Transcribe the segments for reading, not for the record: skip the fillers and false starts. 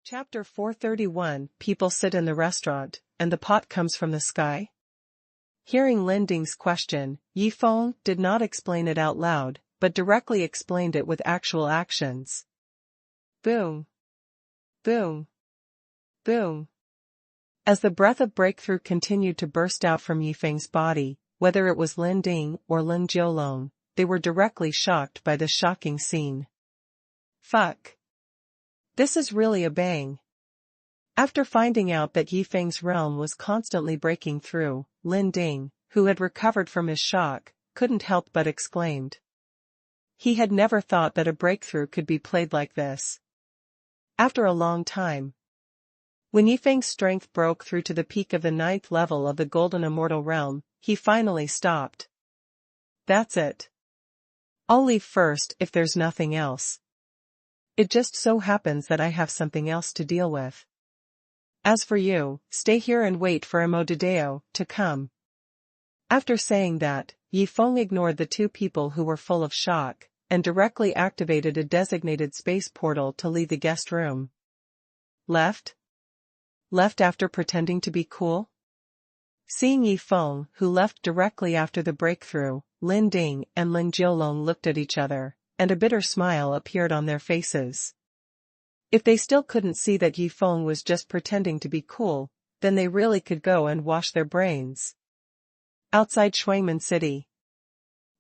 Chapter 431 People sit in the restaurant, and the pot comes from the sky? Hearing Lin Ding's question, Yifeng did not explain it out loud, but directly explained it with actual actions. Boom. Boom. Boom. As the breath of breakthrough continued to burst out from Yifeng's body, whether it was Lin Ding or Lin Jiolong, they were directly shocked by this shocking scene. Fuck. This is really a bang. After finding out that Yifeng's realm was constantly breaking through, Lin Ding, who had recovered from his shock, couldn't help but exclaimed. He had never thought that a breakthrough could be played like this. After a long time, when Yifeng's strength broke through to the peak of the 9th level of the Golden Immortal Realm, he finally stopped. That's it. I'll leave first if there's nothing else. It just so happens that I have something else to deal with. As for you, stay here and wait for Emodideo to come. After saying that, Yifeng ignored the two people who were full of shock, and directly activated a designated space portal to leave the guest room. Left? Left after pretending to be cool? Seeing Yifeng, who left directly after the breakthrough, Lin Ding and Lin Jiolong looked at each other, and a bitter smile appeared on their faces. If they still couldn't see that Yifeng was just pretending to be cool, then they really could go and wash their brains. Outside Shuangmen City.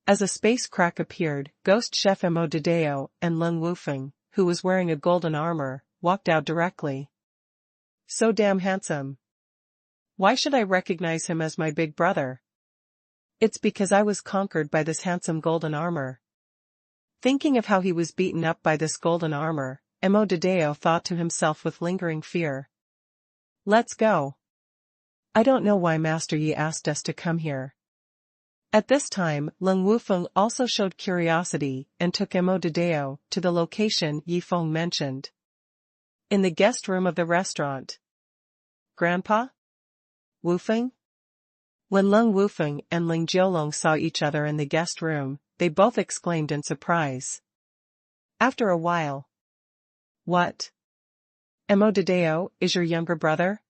As a space crack appeared, Ghost Chef Emodideo and Leng Wufeng, who was wearing a golden armor, walked out directly. So damn handsome. Why should I recognize him as my big brother? It's because I was conquered by this handsome golden armor. Thinking of how he was beaten up by this golden armor, Emodideo thought to himself with lingering fear. Let's go. I don't know why Master Yi asked us to come here. At this time, Leng Wufeng also showed curiosity and took Emodideo to the location Yifeng mentioned. In the guest room of the restaurant. Grandpa? Wufeng? When Leng Wufeng and Lin Jiolong saw each other in the guest room, they both exclaimed in surprise. After a while. What? Emodideo is your younger brother?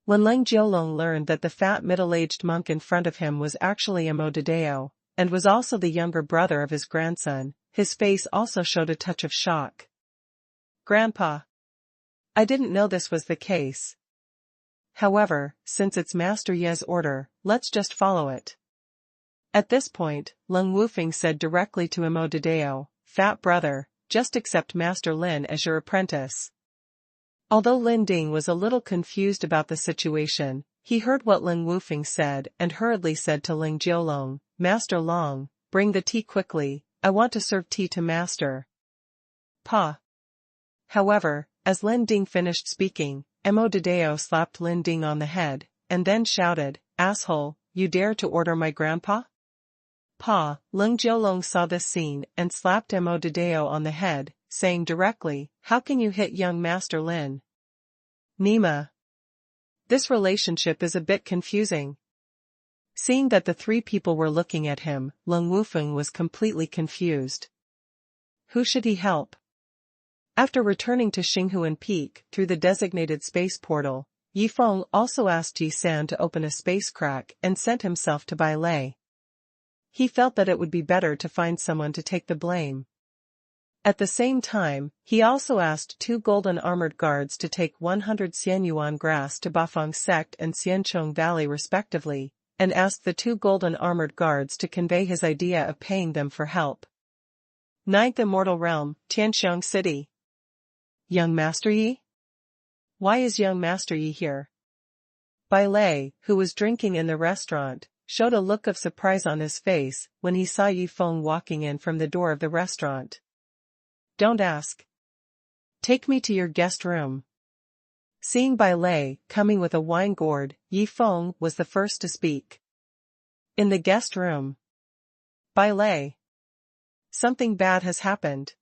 When Leng Jiolong learned that the fat middle-aged monk in front of him was actually Emodideo, and was also the younger brother of his grandson, his face also showed a touch of shock. Grandpa. I didn't know this was the case. However, since it's Master Ye's order, let's just follow it. At this point, Leng Wufeng said directly to Emodideo, Fat brother, just accept Master Lin as your apprentice. Although Lin Ding was a little confused about the situation, he heard what Leng Wufeng said and hurriedly said to Lin Jiolong, Master Long, bring the tea quickly, I want to serve tea to Master. Pa. However, as Lin Ding finished speaking, Emodideo slapped Lin Ding on the head, and then shouted, Asshole, you dare to order my grandpa? Pa. Leng Jiolong saw this scene and slapped Emodideo on the head, saying directly, How can you hit young Master Lin? Nima. This relationship is a bit confusing. Seeing that the three people were looking at him, Leng Wufeng was completely confused. Who should he help? After returning to Xinghuan Peak through the designated space portal, Yifeng also asked Yi San to open a space crack and sent himself to Bai Lei. He felt that it would be better to find someone to take the blame. At the same time, he also asked 2 golden armored guards to take 100 Xianyuan grass to Bafang Sect and Xiancheng Valley respectively, and asked the 2 golden armored guards to convey his idea of paying them for help. 9th Immortal Realm, Tiansheng City. Young Master Yi? Why is young Master Yi here? Bai Lei, who was drinking in the restaurant, showed a look of surprise on his face when he saw Yifeng walking in from the door of the restaurant. Don't ask. Take me to your guest room. Seeing Bai Lei coming with a wine gourd, Yifeng was the first to speak. In the guest room. Bai Lei. Something bad has happened.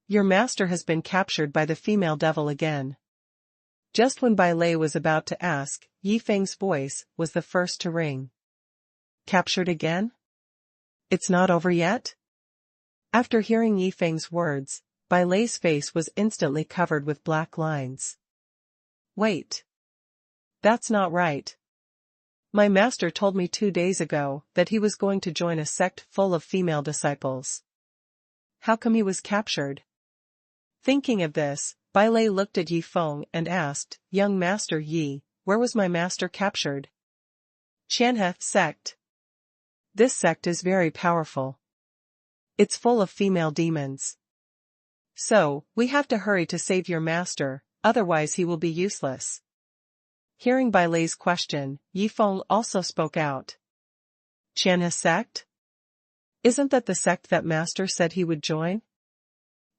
Your master has been captured by the female devil again. Just when Bai Lei was about to ask, Yifeng's voice was the first to ring. Captured again? It's not over yet? After hearing Yifeng's words, Bai Lei's face was instantly covered with black lines. Wait. That's not right. My master told me 2 days ago that he was going to join a sect full of female disciples. How come he was captured? Thinking of this, Bai Lei looked at Yi Feng and asked, Young Master Yi, where was my master captured? Tianhen sect. This sect is very powerful. It's full of female demons. So, we have to hurry to save your master, otherwise he will be useless. Hearing Bai Lei's question, Yi Feng also spoke out. Tianhen sect? Isn't that the sect that master said he would join?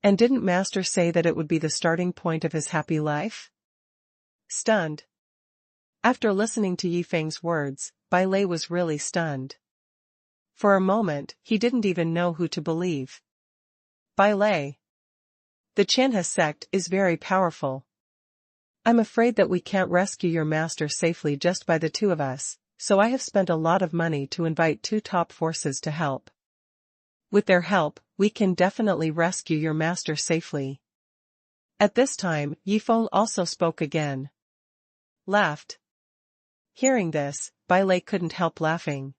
And didn't master say that it would be the starting point of his happy life? Stunned. After listening to Yi Feng's words, Bai Lei was really stunned. For a moment, he didn't even know who to believe. Bai Lei. The Tianhen sect is very powerful. I'm afraid that we can't rescue your master safely just by the two of us, so I have spent a lot of money to invite 2 top forces to help. With their help, we can definitely rescue your master safely. At this time, Yi Feng also spoke again. Laughed. Hearing this, Bai Lei couldn't help laughing.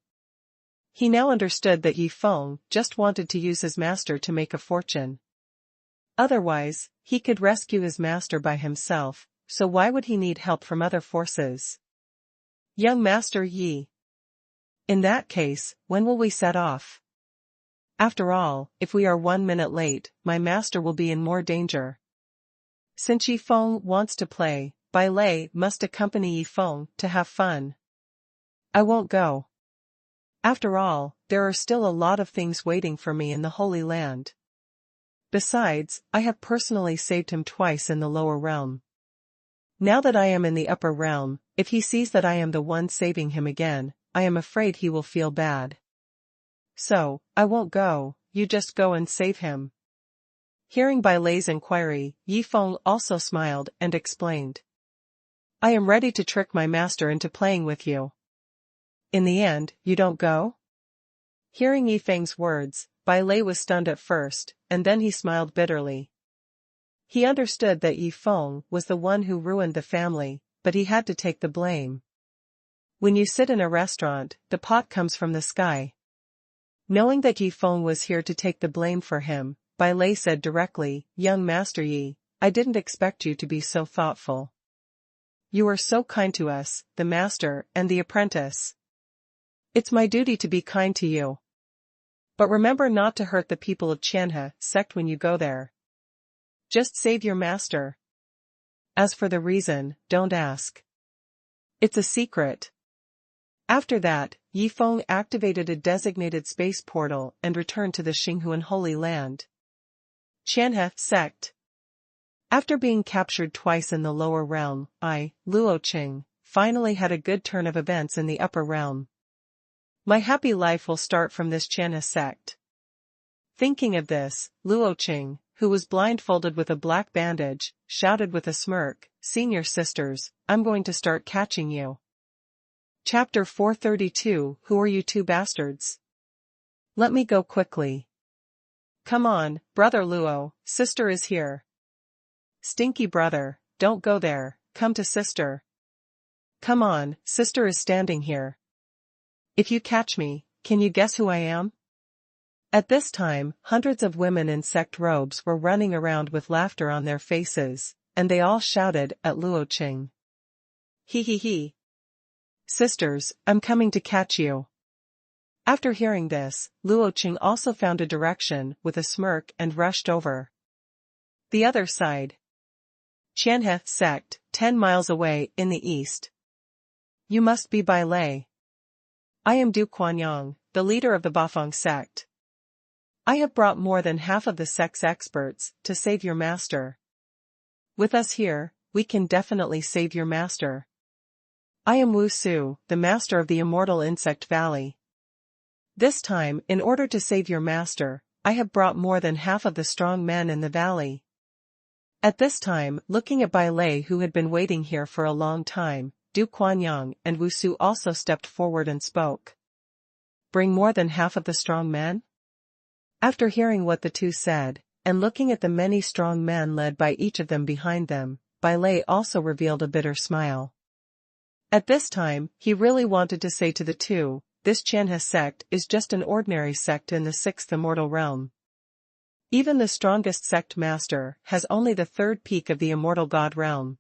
He now understood that Yi Feng just wanted to use his master to make a fortune. Otherwise, he could rescue his master by himself, so why would he need help from other forces? Young Master Yi. In that case, when will we set off? After all, if we are 1 minute late, my master will be in more danger. Since Yi Feng wants to play, Bai Lei must accompany Yi Feng to have fun. I won't go. After all, there are still a lot of things waiting for me in the Holy Land. Besides, I have personally saved him twice in the lower realm. Now that I am in the upper realm, if he sees that I am the one saving him again, I am afraid he will feel bad. So, I won't go, you just go and save him. Hearing Bai Lei's inquiry, Yi Feng also smiled and explained. I am ready to trick my master into playing with you. In the end, you don't go? Hearing Yi Feng's words, Bai Lei was stunned at first, and then he smiled bitterly. He understood that Yi Feng was the one who ruined the family, but he had to take the blame. When you sit in a restaurant, the pot comes from the sky. Knowing that Yi Feng was here to take the blame for him, Bai Lei said directly, Young Master Yi, I didn't expect you to be so thoughtful. You are so kind to us, the master and the apprentice. It's my duty to be kind to you. But remember not to hurt the people of Tianhen sect when you go there. Just save your master. As for the reason, don't ask. It's a secret. After that, Yi Feng activated a designated space portal and returned to the Xinghuan Holy Land. Tianhen sect. After being captured twice in the lower realm, Luo Qing, finally had a good turn of events in the upper realm. My happy life will start from this Tianhen sect. Thinking of this, Luo Qing, who was blindfolded with a black bandage, shouted with a smirk, Senior sisters, I'm going to start catching you. Chapter 432 Who are you 2 bastards? Let me go quickly. Come on, brother Luo, sister is here. Stinky brother, don't go there, come to sister. Come on, sister is standing here. If you catch me, can you guess who I am? At this time, hundreds of women in sect robes were running around with laughter on their faces, and they all shouted at Luo Qing. He he he. Sisters, I'm coming to catch you. After hearing this, Luo Qing also found a direction with a smirk and rushed over. The other side. Tianhen sect, 10 miles away in the east. You must be Bai Lei. I am Du Quanyang, the leader of the Bafang sect. I have brought more than half of the sect's experts to save your master. With us here, we can definitely save your master. I am Wu Su, the master of the Immortal Insect Valley. This time, in order to save your master, I have brought more than half of the strong men in the valley. At this time, looking at Bai Lei who had been waiting here for a long time, Du Quanyang and Wu Su also stepped forward and spoke. Bring more than half of the strong men? After hearing what the two said, and looking at the many strong men led by each of them behind them, Bai Lei also revealed a bitter smile. At this time, he really wanted to say to the two, this Tianhen sect is just an ordinary sect in the sixth immortal realm. Even the strongest sect master has only the third peak of the immortal god realm.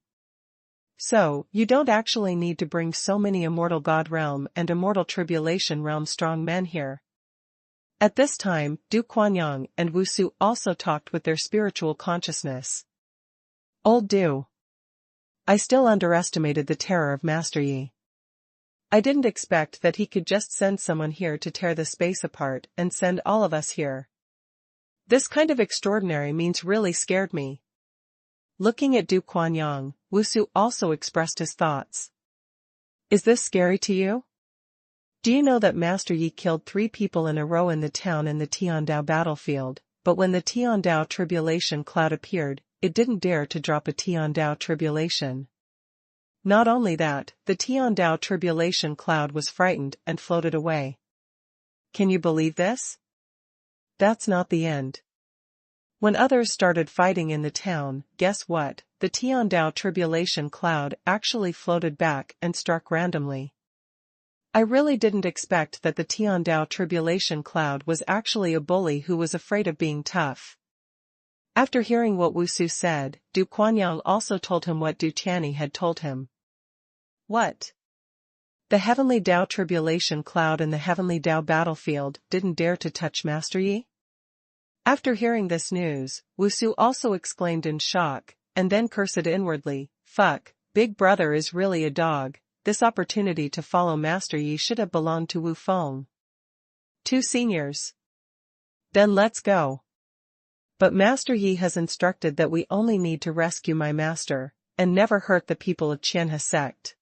So, you don't actually need to bring so many immortal god realm and immortal tribulation realm strong men here. At this time, Du Kuanyang and Wu Su also talked with their spiritual consciousness. Old Du. I still underestimated the terror of Master Yi. I didn't expect that he could just send someone here to tear the space apart and send all of us here. This kind of extraordinary means really scared me. Looking at Du Kuanyang, Wu Su also expressed his thoughts. Is this scary to you? Do you know that Master Yi killed 3 people in a row in the town in the Tiandao battlefield, but when the Tiandao tribulation cloud appeared, it didn't dare to drop a Tiandao tribulation. Not only that, the Tiandao tribulation cloud was frightened and floated away. Can you believe this? That's not the end. When others started fighting in the town, guess what? The Tiandao tribulation cloud actually floated back and struck randomly. I really didn't expect that the Tiandao tribulation cloud was actually a bully who was afraid of being tough. After hearing what Wu Su said, Du Kuanyang also told him what Du Tianhe had told him. What? The heavenly Dao tribulation cloud and the heavenly Dao battlefield didn't dare to touch Master Yi? After hearing this news, Wu Su also exclaimed in shock, and then cursed inwardly, fuck, Big Brother is really a dog, this opportunity to follow Master Yi should have belonged to Wu Feng. 2 seniors. Then let's go. But Master Yi has instructed that we only need to rescue my master, and never hurt the people of Tianhe sect.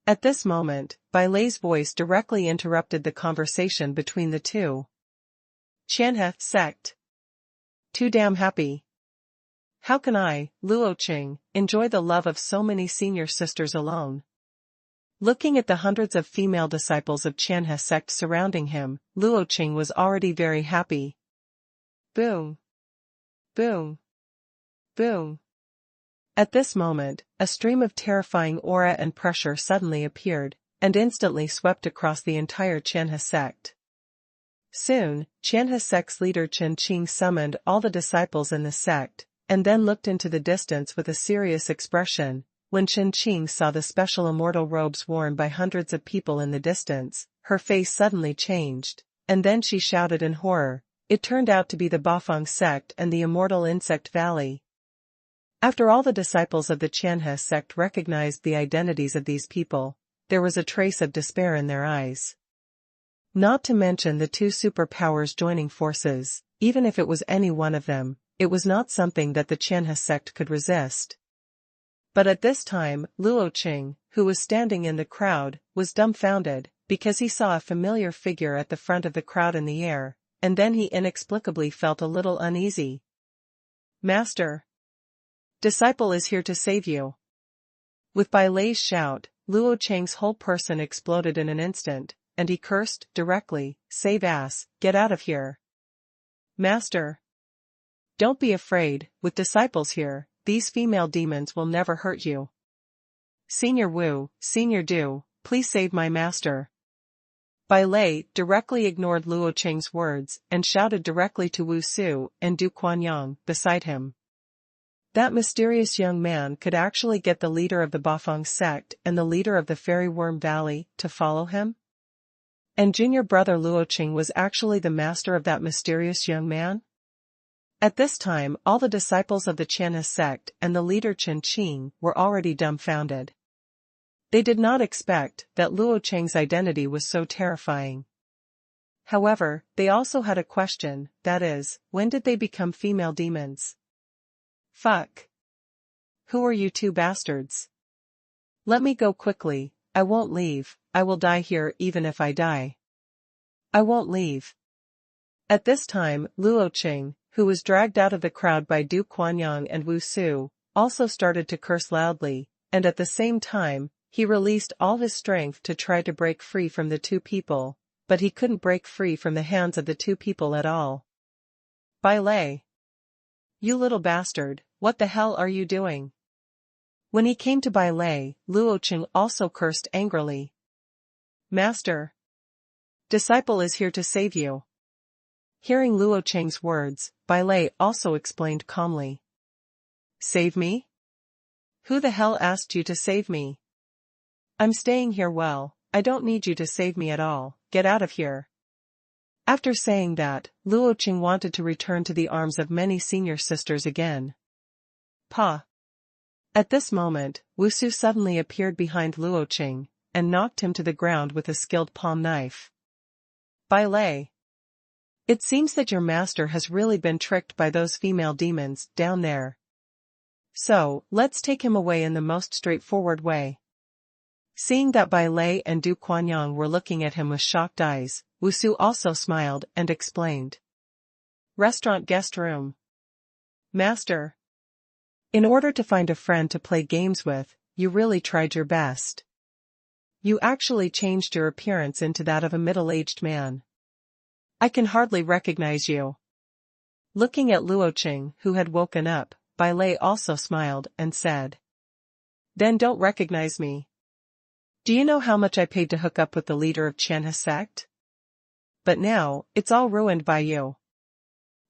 At this moment, Bai Lei's voice directly interrupted the conversation between the two. Tianhe sect. Too damn happy. How can I, Luo Qing, enjoy the love of so many senior sisters alone? Looking at the hundreds of female disciples of Tianhe sect surrounding him, Luo Qing was already very happy. Boom. Boom. Boom. At this moment, a stream of terrifying aura and pressure suddenly appeared, and instantly swept across the entire Tianhe sect. Soon, Tianhe sect's leader Chen Qing summoned all the disciples in the sect, and then looked into the distance with a serious expression. When Chen Qing saw the special immortal robes worn by hundreds of people in the distance, her face suddenly changed, and then she shouted in horror. It turned out to be the Bafang sect and the immortal insect valley. After all the disciples of the Tianhe sect recognized the identities of these people, there was a trace of despair in their eyes. Not to mention the 2 superpowers joining forces, even if it was any one of them, it was not something that the Tianhe sect could resist. But at this time, Luo Qing, who was standing in the crowd, was dumbfounded, because he saw a familiar figure at the front of the crowd in the air, and then he inexplicably felt a little uneasy. Master. Disciple is here to save you. With Bai Lei's shout, Luo Qing's whole person exploded in an instant, and he cursed directly, save ass, get out of here. Master. Don't be afraid, with disciples here, these female demons will never hurt you. Senior Wu, Senior Du, please save my master. Bai Lei directly ignored Luo Qing's words and shouted directly to Wu Su and Du Kuanyang beside him. That mysterious young man could actually get the leader of the Bafang sect and the leader of the Fairy Worm Valley to follow him? And junior brother Luo Qing was actually the master of that mysterious young man? At this time, all the disciples of the Tianhe sect and the leader Chen Qing were already dumbfounded. They did not expect that Luo Qing's identity was so terrifying. However, they also had a question, that is, when did they become female demons? Fuck. Who are you 2 bastards? Let me go quickly, I won't leave, I will die here even if I die. I won't leave. At this time, Luo Qing, who was dragged out of the crowd by Du Kuanyang and Wu Su, also started to curse loudly, and at the same time, he released all his strength to try to break free from the 2 people, but he couldn't break free from the hands of the 2 people at all. Bai Lei. You little bastard, what the hell are you doing? When he came to Bai Lei, Luo Qing also cursed angrily. Master. Disciple is here to save you. Hearing Luo Qing's words, Bai Lei also explained calmly. Save me? Who the hell asked you to save me? I'm staying here well, I don't need you to save me at all, get out of here. After saying that, Luo Qing wanted to return to the arms of many senior sisters again. Pa. At this moment, Wusu suddenly appeared behind Luo Qing, and knocked him to the ground with a skilled palm knife. Bai Lei. It seems that your master has really been tricked by those female demons down there. So, let's take him away in the most straightforward way. Seeing that Bai Lei and Du Kuanyang were looking at him with shocked eyes, Wusu also smiled and explained. Restaurant guest room. Master. In order to find a friend to play games with, you really tried your best. You actually changed your appearance into that of a middle-aged man. I can hardly recognize you. Looking at Luo Qing, who had woken up, Bai Lei also smiled and said. Then don't recognize me. Do you know how much I paid to hook up with the leader of Tianhen sect? But now, it's all ruined by you.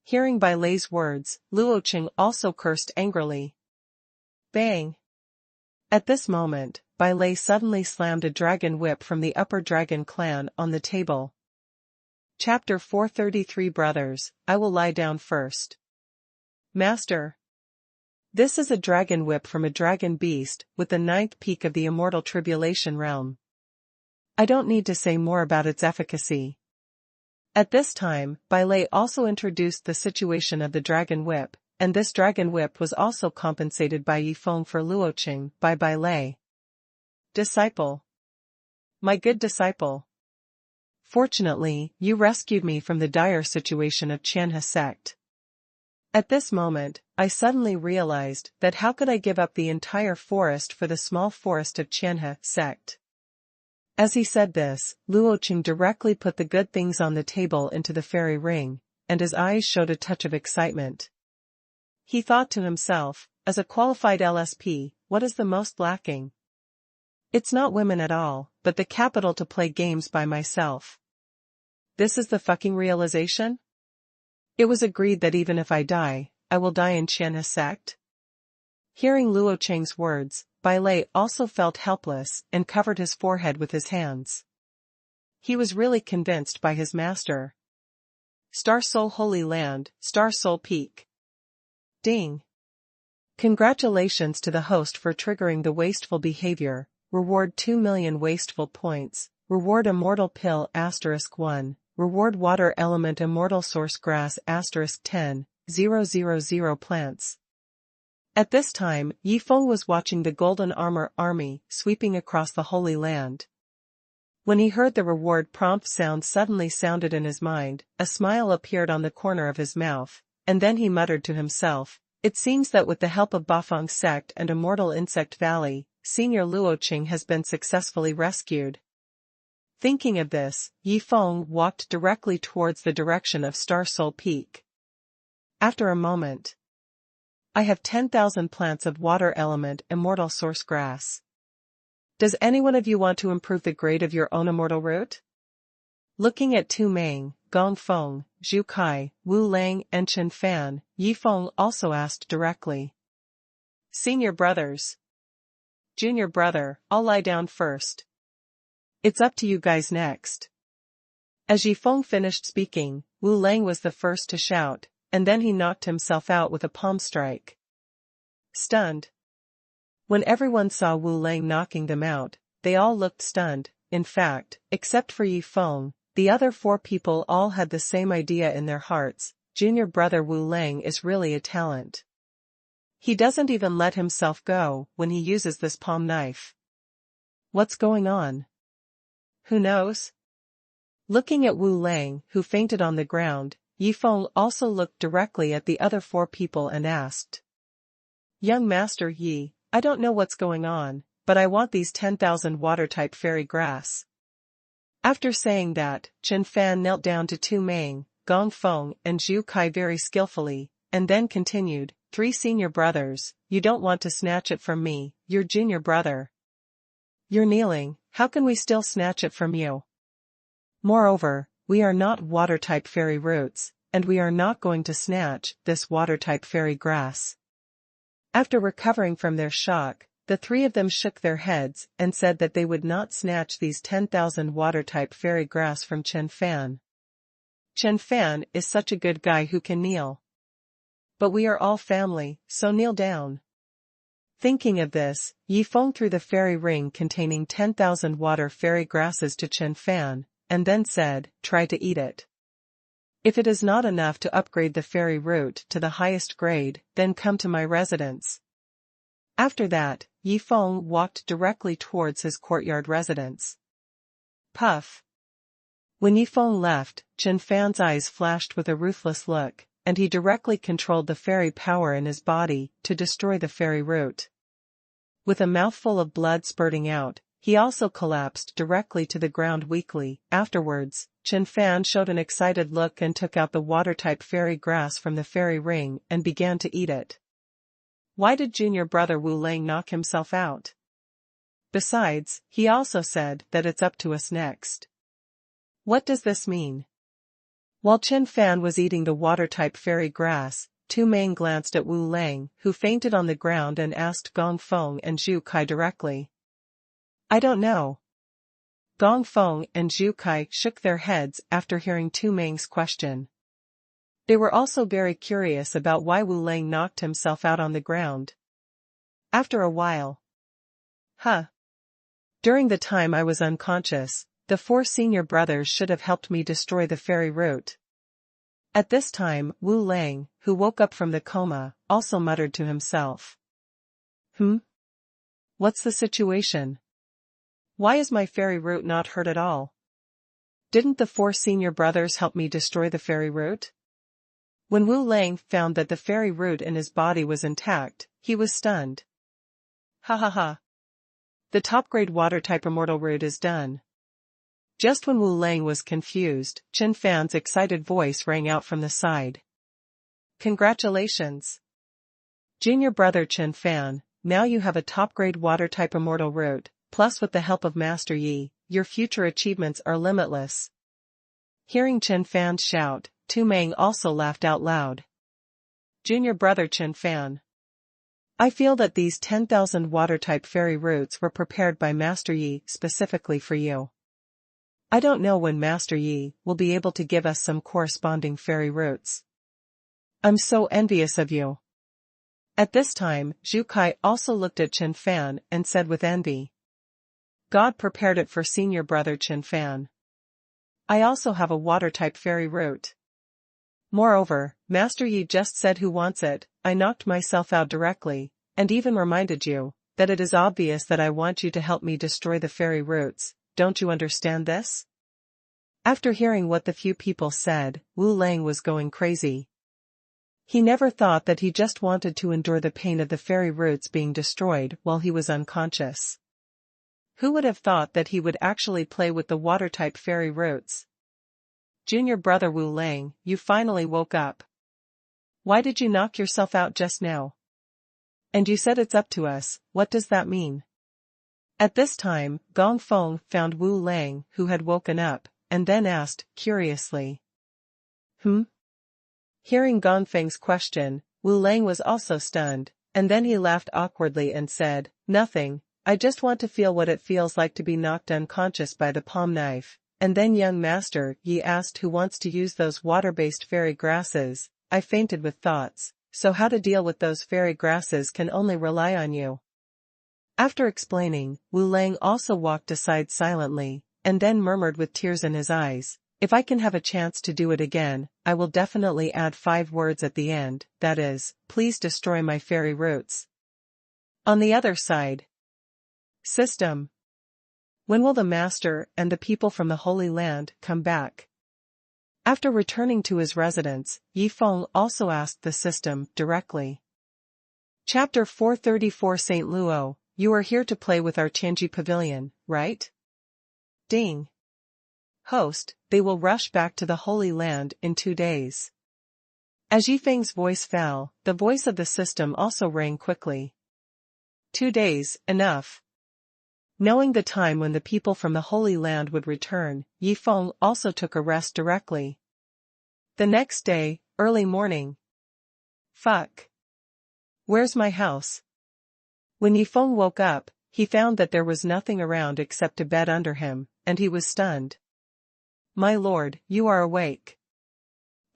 Hearing Bai Lei's words, Luo Qing also cursed angrily. Bang! At this moment, Bai Lei suddenly slammed a dragon whip from the Upper Dragon clan on the table. Chapter 433 Brothers, I will lie down first. Master. This is a dragon whip from a dragon beast with the 9th peak of the immortal tribulation realm. I don't need to say more about its efficacy. At this time, Bai Lei also introduced the situation of the dragon whip, and this dragon whip was also compensated by Yifeng for Luo Qing by Bai Lei. Disciple. My good disciple. Fortunately, you rescued me from the dire situation of Tianhen sect. At this moment, I suddenly realized that how could I give up the entire forest for the small forest of Tianhen sect? As he said this, Luo Qing directly put the good things on the table into the fairy ring, and his eyes showed a touch of excitement. He thought to himself, as a qualified LSP, what is the most lacking? It's not women at all, but the capital to play games by myself. This is the fucking realization? It was agreed that even if I die, I will die in Tianhen sect? Hearing Luo Qing's words, Bai Lei also felt helpless and covered his forehead with his hands. He was really convinced by his master. Star Soul Holy Land, Star Soul Peak. Ding. Congratulations to the host for triggering the wasteful behavior. Reward 2 million wasteful points. Reward Immortal Pill *1. Reward Water Element Immortal Source Grass *10,000 plants. At this time, Yifeng was watching the Golden Armor army sweeping across the Holy Land. When he heard the reward prompt sound suddenly sounded in his mind, a smile appeared on the corner of his mouth, and then he muttered to himself, it seems that with the help of Bafang sect and Immortal Insect Valley, Senior Luo Qing has been successfully rescued. Thinking of this, Yifeng walked directly towards the direction of Star Soul Peak. After a moment. I have 10,000 plants of water element immortal source grass. Does any one of you want to improve the grade of your own immortal root? Looking at Tu Meng, Gong Feng, Zhu Kai, Wu Lang and Chen Fan, Yifeng also asked directly. Senior brothers. Junior brother, I'll lie down first. It's up to you guys next. As Yifeng finished speaking, Wu Lang was the first to shout, and then he knocked himself out with a palm strike. Stunned. When everyone saw Wu Lang knocking them out, they all looked stunned. In fact, except for Yifeng, the other 4 people all had the same idea in their hearts. Junior brother Wu Lang is really a talent. He doesn't even let himself go when he uses this palm knife. What's going on? Who knows? Looking at Wu Lang, who fainted on the ground, Yifeng also looked directly at the other 4 people and asked. Young Master Yi, I don't know what's going on, but I want these 10,000 water-type fairy grass. After saying that, Chen Fan knelt down to Tu Meng, Gong Feng and Zhu Kai very skillfully, and then continued, 3 senior brothers, you don't want to snatch it from me, your junior brother. You're kneeling, how can we still snatch it from you? Moreover, we are not water-type fairy roots, and we are not going to snatch this water-type fairy grass. After recovering from their shock, the 3 of them shook their heads and said that they would not snatch these 10,000 water-type fairy grass from Chen Fan. Chen Fan is such a good guy who can kneel. But we are all family, so kneel down. Thinking of this, Yi Feng threw the fairy ring containing 10,000 water fairy grasses to Chen Fan, and then said, try to eat it. If it is not enough to upgrade the fairy root to the highest grade, then come to my residence. After that, Yi Feng walked directly towards his courtyard residence. Puff. When Yi Feng left, Chen Fan's eyes flashed with a ruthless look, and he directly controlled the fairy power in his body to destroy the fairy root. With a mouthful of blood spurting out, he also collapsed directly to the ground weakly. Afterwards, Chen Fan showed an excited look and took out the water-type fairy grass from the fairy ring and began to eat it. Why did junior brother Wu Lang knock himself out? Besides, he also said that it's up to us next. What does this mean? While Chen Fan was eating the water-type fairy grass, Tu Meng glanced at Wu Lang, who fainted on the ground, and asked Gong Feng and Zhu Kai directly. I don't know. Gong Feng and Zhu Kai shook their heads after hearing Tu Meng's question. They were also very curious about why Wu Lang knocked himself out on the ground. After a while. During the time I was unconscious, the 4 senior brothers should have helped me destroy the fairy root. At this time, Wu Lang, who woke up from the coma, also muttered to himself. What's the situation? Why is my fairy root not hurt at all? Didn't the 4 senior brothers help me destroy the fairy root? When Wu Lang found that the fairy root in his body was intact, he was stunned. The top-grade water-type immortal root is done. Just when Wu Lang was confused, Chen Fan's excited voice rang out from the side. Congratulations! Junior brother Chen Fan, now you have a top-grade water-type immortal root, plus with the help of Master Yi, your future achievements are limitless. Hearing Chen Fan shout, Tu Meng also laughed out loud. Junior brother Chen Fan. I feel that these 10,000 water-type fairy roots were prepared by Master Yi specifically for you. I don't know when Master Yi will be able to give us some corresponding fairy roots. I'm so envious of you. At this time, Zhu Kai also looked at Chen Fan and said with envy. God prepared it for senior brother Chen Fan. I also have a water-type fairy root. Moreover, Master Yi just said who wants it, I knocked myself out directly, and even reminded you that it is obvious that I want you to help me destroy the fairy roots. Don't you understand this? After hearing what the few people said, Wu Lang was going crazy. He never thought that he just wanted to endure the pain of the fairy roots being destroyed while he was unconscious. Who would have thought that he would actually play with the water-type fairy roots? Junior brother Wu Lang, you finally woke up. Why did you knock yourself out just now? And you said it's up to us, what does that mean? At this time, Gong Feng found Wu Lang, who had woken up, and then asked, curiously. Hearing Gong Feng's question, Wu Lang was also stunned, and then he laughed awkwardly and said, nothing, I just want to feel what it feels like to be knocked unconscious by the palm knife. And then young Master Yi asked who wants to use those water-based fairy grasses. I fainted with thoughts, so how to deal with those fairy grasses can only rely on you. After explaining, Wu Lang also walked aside silently, and then murmured with tears in his eyes, if I can have a chance to do it again, I will definitely add 5 words at the end, that is, please destroy my fairy roots. On the other side. System. When will the Master and the people from the Holy Land come back? After returning to his residence, Yi Feng also asked the system directly. Chapter 434 Saint Luo, you are here to play with our Tianji Pavilion, right? Ding. Host, they will rush back to the Holy Land in 2 days. As Yifeng's voice fell, the voice of the system also rang quickly. 2 days, enough. Knowing the time when the people from the Holy Land would return, Yifeng also took a rest directly. The next day, early morning. Fuck. Where's my house? When Yifeng woke up, he found that there was nothing around except a bed under him, and he was stunned. My lord, you are awake.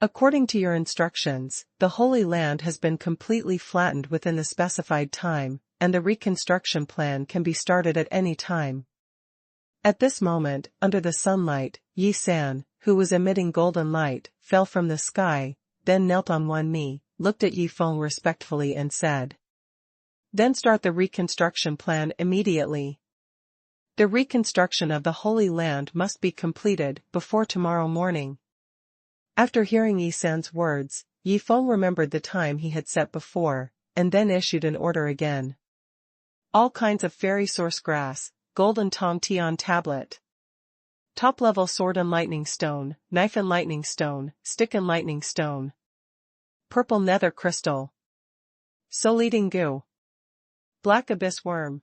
According to your instructions, the Holy Land has been completely flattened within the specified time, and the reconstruction plan can be started at any time. At this moment, under the sunlight, Yi San, who was emitting golden light, fell from the sky, then knelt on one knee, looked at Yifeng respectfully and said, "Then start the reconstruction plan immediately. The reconstruction of the Holy Land must be completed before tomorrow morning." After hearing Yi San's words, Yifeng remembered the time he had set before, and then issued an order again. All kinds of fairy source grass, golden tong tian tablet. Top-level sword and lightning stone, knife and lightning stone, stick and lightning stone. Purple nether crystal. Soul-eating goo. Black abyss worm.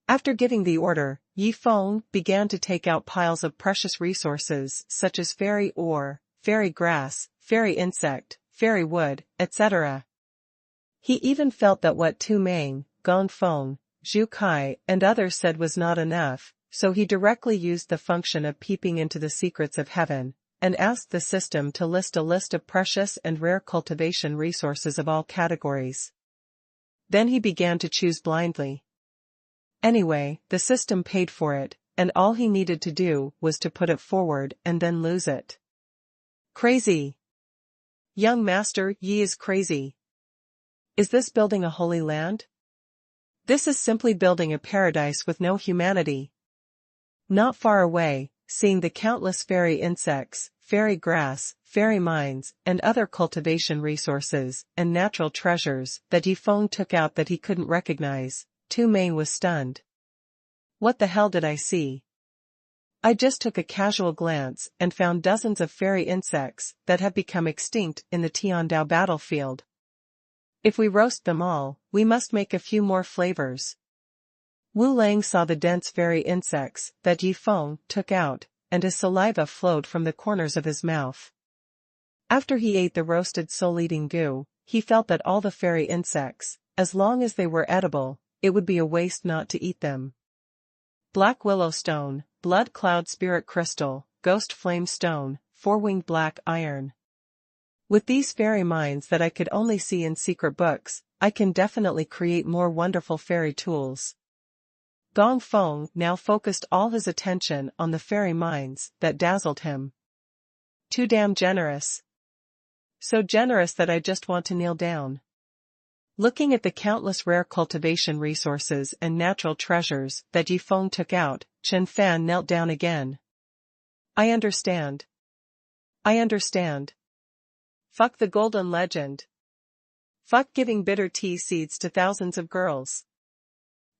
After giving the order, Yifeng began to take out piles of precious resources such as fairy ore, fairy grass, fairy insect, fairy wood, etc. He even felt that what Tu Meng, Gong Feng, Zhu Kai and others said was not enough, so he directly used the function of peeping into the secrets of heaven, and asked the system to list a list of precious and rare cultivation resources of all categories. Then he began to choose blindly. Anyway, the system paid for it, and all he needed to do was to put it forward and then lose it. Crazy. Young Master Yi is crazy. Is this building a holy land? This is simply building a paradise with no humanity. Not far away, seeing the countless fairy insects, fairy grass, fairy mines, and other cultivation resources and natural treasures that Yifeng took out that he couldn't recognize, Tu Meng was stunned. What the hell did I see? I just took a casual glance and found dozens of fairy insects that have become extinct in the Tiandao battlefield. If we roast them all, we must make a few more flavors. Wu Lang saw the dense fairy insects that Yifeng took out, and his saliva flowed from the corners of his mouth. After he ate the roasted soul-eating goo, he felt that all the fairy insects, as long as they were edible, it would be a waste not to eat them. Black willow stone, blood cloud spirit crystal, ghost flame stone, four-winged black iron. With these fairy mines that I could only see in secret books, I can definitely create more wonderful fairy tools. Gong Feng now focused all his attention on the fairy mines that dazzled him. Too damn generous. So generous that I just want to kneel down. Looking at the countless rare cultivation resources and natural treasures that Yifeng took out, Chen Fan knelt down again. I understand. I understand. Fuck the golden legend. Fuck giving bitter tea seeds to thousands of girls.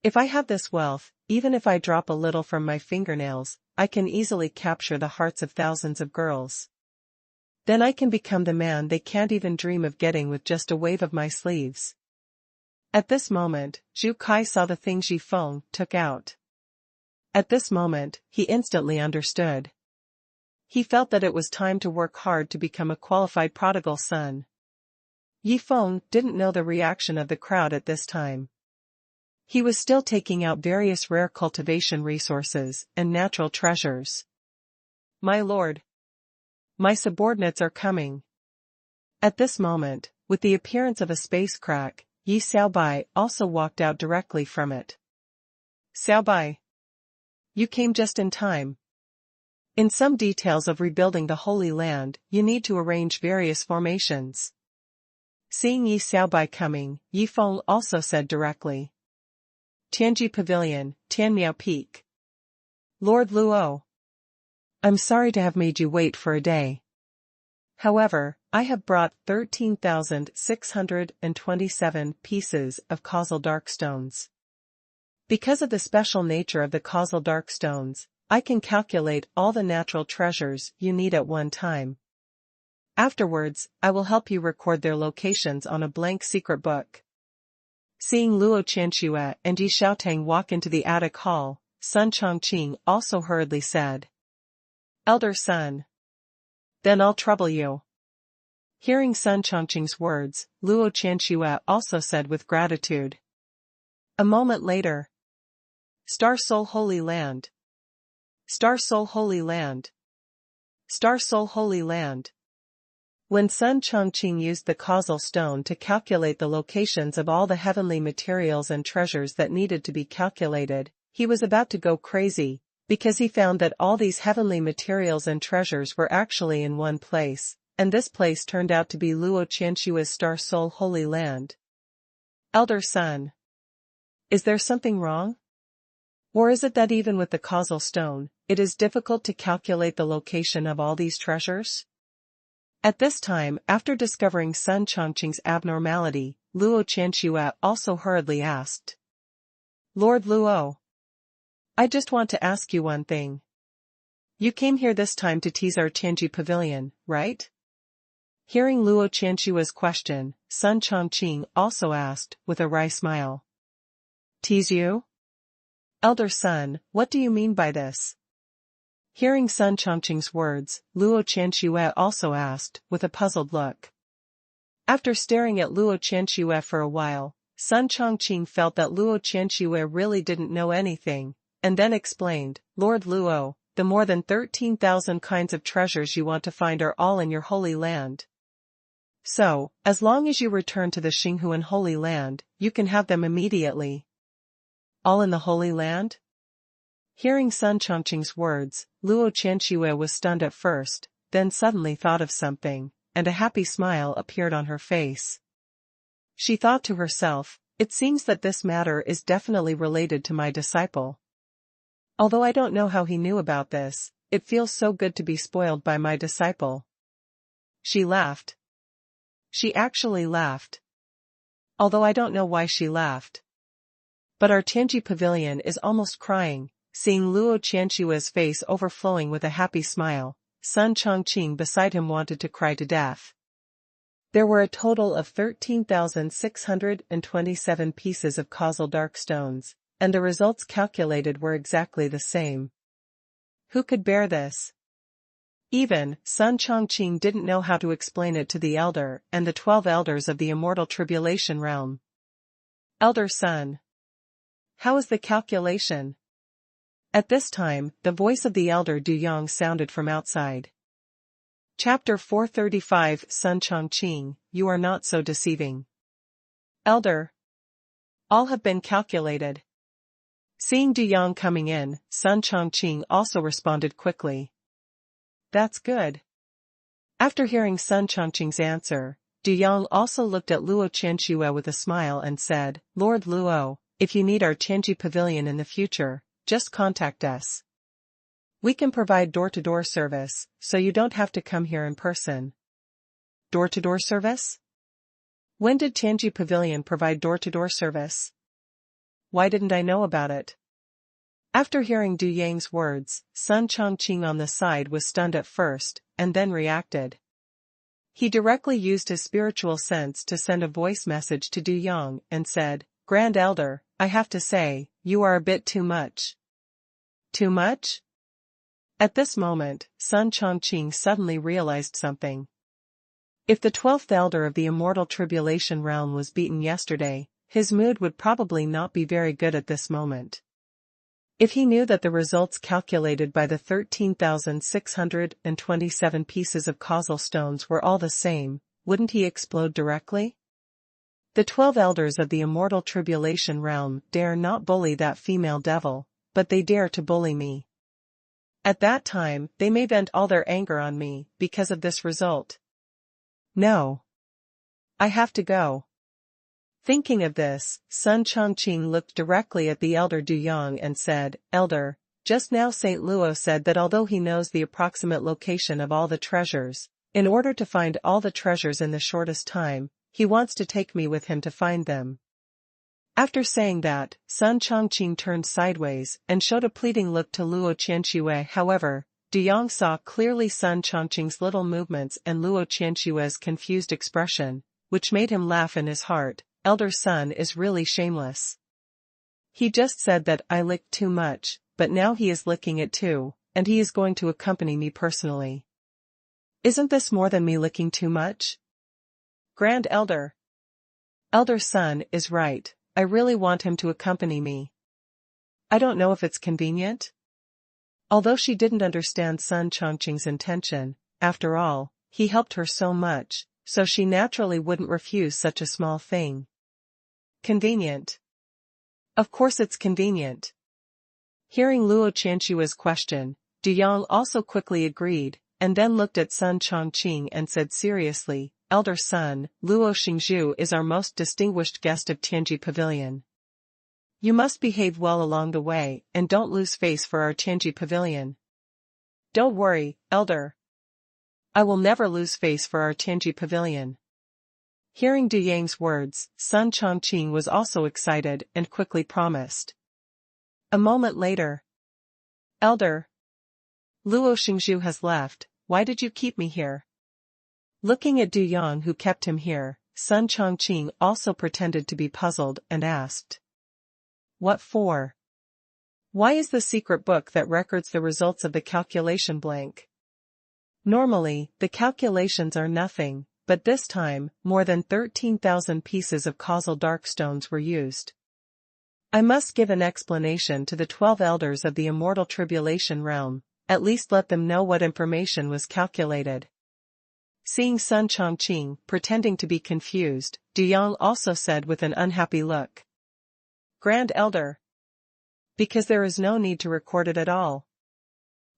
If I have this wealth, even if I drop a little from my fingernails, I can easily capture the hearts of thousands of girls. Then I can become the man they can't even dream of getting with just a wave of my sleeves. At this moment, Zhu Kai saw the things Yifeng took out. At this moment, he instantly understood. He felt that it was time to work hard to become a qualified prodigal son. Yifeng didn't know the reaction of the crowd at this time. He was still taking out various rare cultivation resources and natural treasures. My lord. My subordinates are coming. At this moment, with the appearance of a space crack, Yi Xiaobai also walked out directly from it. Xiaobai. You came just in time. In some details of rebuilding the Holy Land, you need to arrange various formations. Seeing Yi Xiaobai coming, Yifeng also said directly. Tianji Pavilion, Tianmiao Peak. Lord Luo. I'm sorry to have made you wait for a day. However, I have brought 13,627 pieces of causal dark stones. Because of the special nature of the causal dark stones, I can calculate all the natural treasures you need at one time. Afterwards, I will help you record their locations on a blank secret book. Seeing Luo Qianxue and Yi Xiaotang walk into the attic hall, Sun Chongqing also hurriedly said, "Elder son. Then I'll trouble you." Hearing Sun Chongqing's words, Luo Qianxue also said with gratitude. A moment later. Star Soul Holy Land. Star Soul Holy Land. Star Soul Holy Land. When Sun Chongqing used the causal stone to calculate the locations of all the heavenly materials and treasures that needed to be calculated, he was about to go crazy, because he found that all these heavenly materials and treasures were actually in one place, and this place turned out to be Luo Qianxue's Star Soul Holy Land. Elder son. Is there something wrong? Or is it that even with the causal stone, it is difficult to calculate the location of all these treasures? At this time, after discovering Sun Chongqing's abnormality, Luo Qianxue also hurriedly asked. Lord Luo. I just want to ask you one thing. You came here this time to tease our Tianji pavilion, right? Hearing Luo Qianxue's question, Sun Chongqing also asked, with a wry smile. Tease you? Elder son, what do you mean by this? Hearing Sun Chongqing's words, Luo Qianxue also asked, with a puzzled look. After staring at Luo Qianxue for a while, Sun Chongqing felt that Luo Qianxue really didn't know anything, and then explained, Lord Luo, the more than 13,000 kinds of treasures you want to find are all in your holy land. So, as long as you return to the Xinghuan Holy Land, you can have them immediately. All in the Holy Land? Hearing Sun Chongqing's words, Luo Qianxue was stunned at first, then suddenly thought of something, and a happy smile appeared on her face. She thought to herself, it seems that this matter is definitely related to my disciple. Although I don't know how he knew about this, it feels so good to be spoiled by my disciple. She laughed. She actually laughed. Although I don't know why she laughed. But our Tianji pavilion is almost crying. Seeing Luo Qianxue's face overflowing with a happy smile, Sun Chongqing beside him wanted to cry to death. There were a total of 13,627 pieces of causal dark stones, and the results calculated were exactly the same. Who could bear this? Even Sun Chongqing didn't know how to explain it to the elder and the 12 elders of the immortal tribulation realm. Elder son. How is the calculation? At this time, the voice of the elder Du Yang sounded from outside. Chapter 435 Sun Chongqing, you are not so deceiving. Elder. All have been calculated. Seeing Du Yang coming in, Sun Chongqing also responded quickly. That's good. After hearing Sun Chongqing's answer, Du Yang also looked at Luo Qianxue with a smile and said, Lord Luo, if you need our Tianji pavilion in the future, just contact us. We can provide door-to-door service, so you don't have to come here in person. Door-to-door service? When did Tianji Pavilion provide door-to-door service? Why didn't I know about it? After hearing Du Yang's words, Sun Chongqing on the side was stunned at first, and then reacted. He directly used his spiritual sense to send a voice message to Du Yang and said, Grand Elder, I have to say, you are a bit too much. Too much? At this moment, Sun Chongqing suddenly realized something. If the 12th elder of the immortal tribulation realm was beaten yesterday, his mood would probably not be very good at this moment. If he knew that the results calculated by the 13,627 pieces of causal stones were all the same, wouldn't he explode directly? The 12 elders of the immortal tribulation realm dare not bully that female devil, but they dare to bully me. At that time, they may vent all their anger on me because of this result. No. I have to go. Thinking of this, Sun Chongqing looked directly at the elder Du Yang and said, Elder, just now Saint Luo said that although he knows the approximate location of all the treasures, in order to find all the treasures in the shortest time, he wants to take me with him to find them. After saying that, Sun Chongqing turned sideways and showed a pleading look to Luo Qianxue. However, Du Yang saw clearly Sun Chongqing's little movements and Luo Qianshui's confused expression, which made him laugh in his heart. Elder son is really shameless. He just said that I licked too much, but now he is licking it too, and he is going to accompany me personally. Isn't this more than me licking too much? Grand Elder. Elder son is right, I really want him to accompany me. I don't know if it's convenient. Although she didn't understand Sun Chongqing's intention, after all, he helped her so much, so she naturally wouldn't refuse such a small thing. Convenient. Of course it's convenient. Hearing Luo Qianshui's question, Du Yang also quickly agreed, and then looked at Sun Chongqing and said seriously, Elder son, Luo Xingzhu is our most distinguished guest of Tianji Pavilion. You must behave well along the way and don't lose face for our Tianji Pavilion. Don't worry, Elder. I will never lose face for our Tianji Pavilion. Hearing Du Yang's words, Sun Chongqing was also excited and quickly promised. A moment later. Elder. Luo Xingzhu has left, why did you keep me here? Looking at Du Yang who kept him here, Sun Chongqing also pretended to be puzzled and asked. What for? Why is the secret book that records the results of the calculation blank? Normally, the calculations are nothing, but this time, more than 13,000 pieces of causal dark stones were used. I must give an explanation to the 12 elders of the immortal tribulation realm, at least let them know what information was calculated. Seeing Sun Chongqing pretending to be confused, Du Yang also said with an unhappy look. Grand Elder. Because there is no need to record it at all.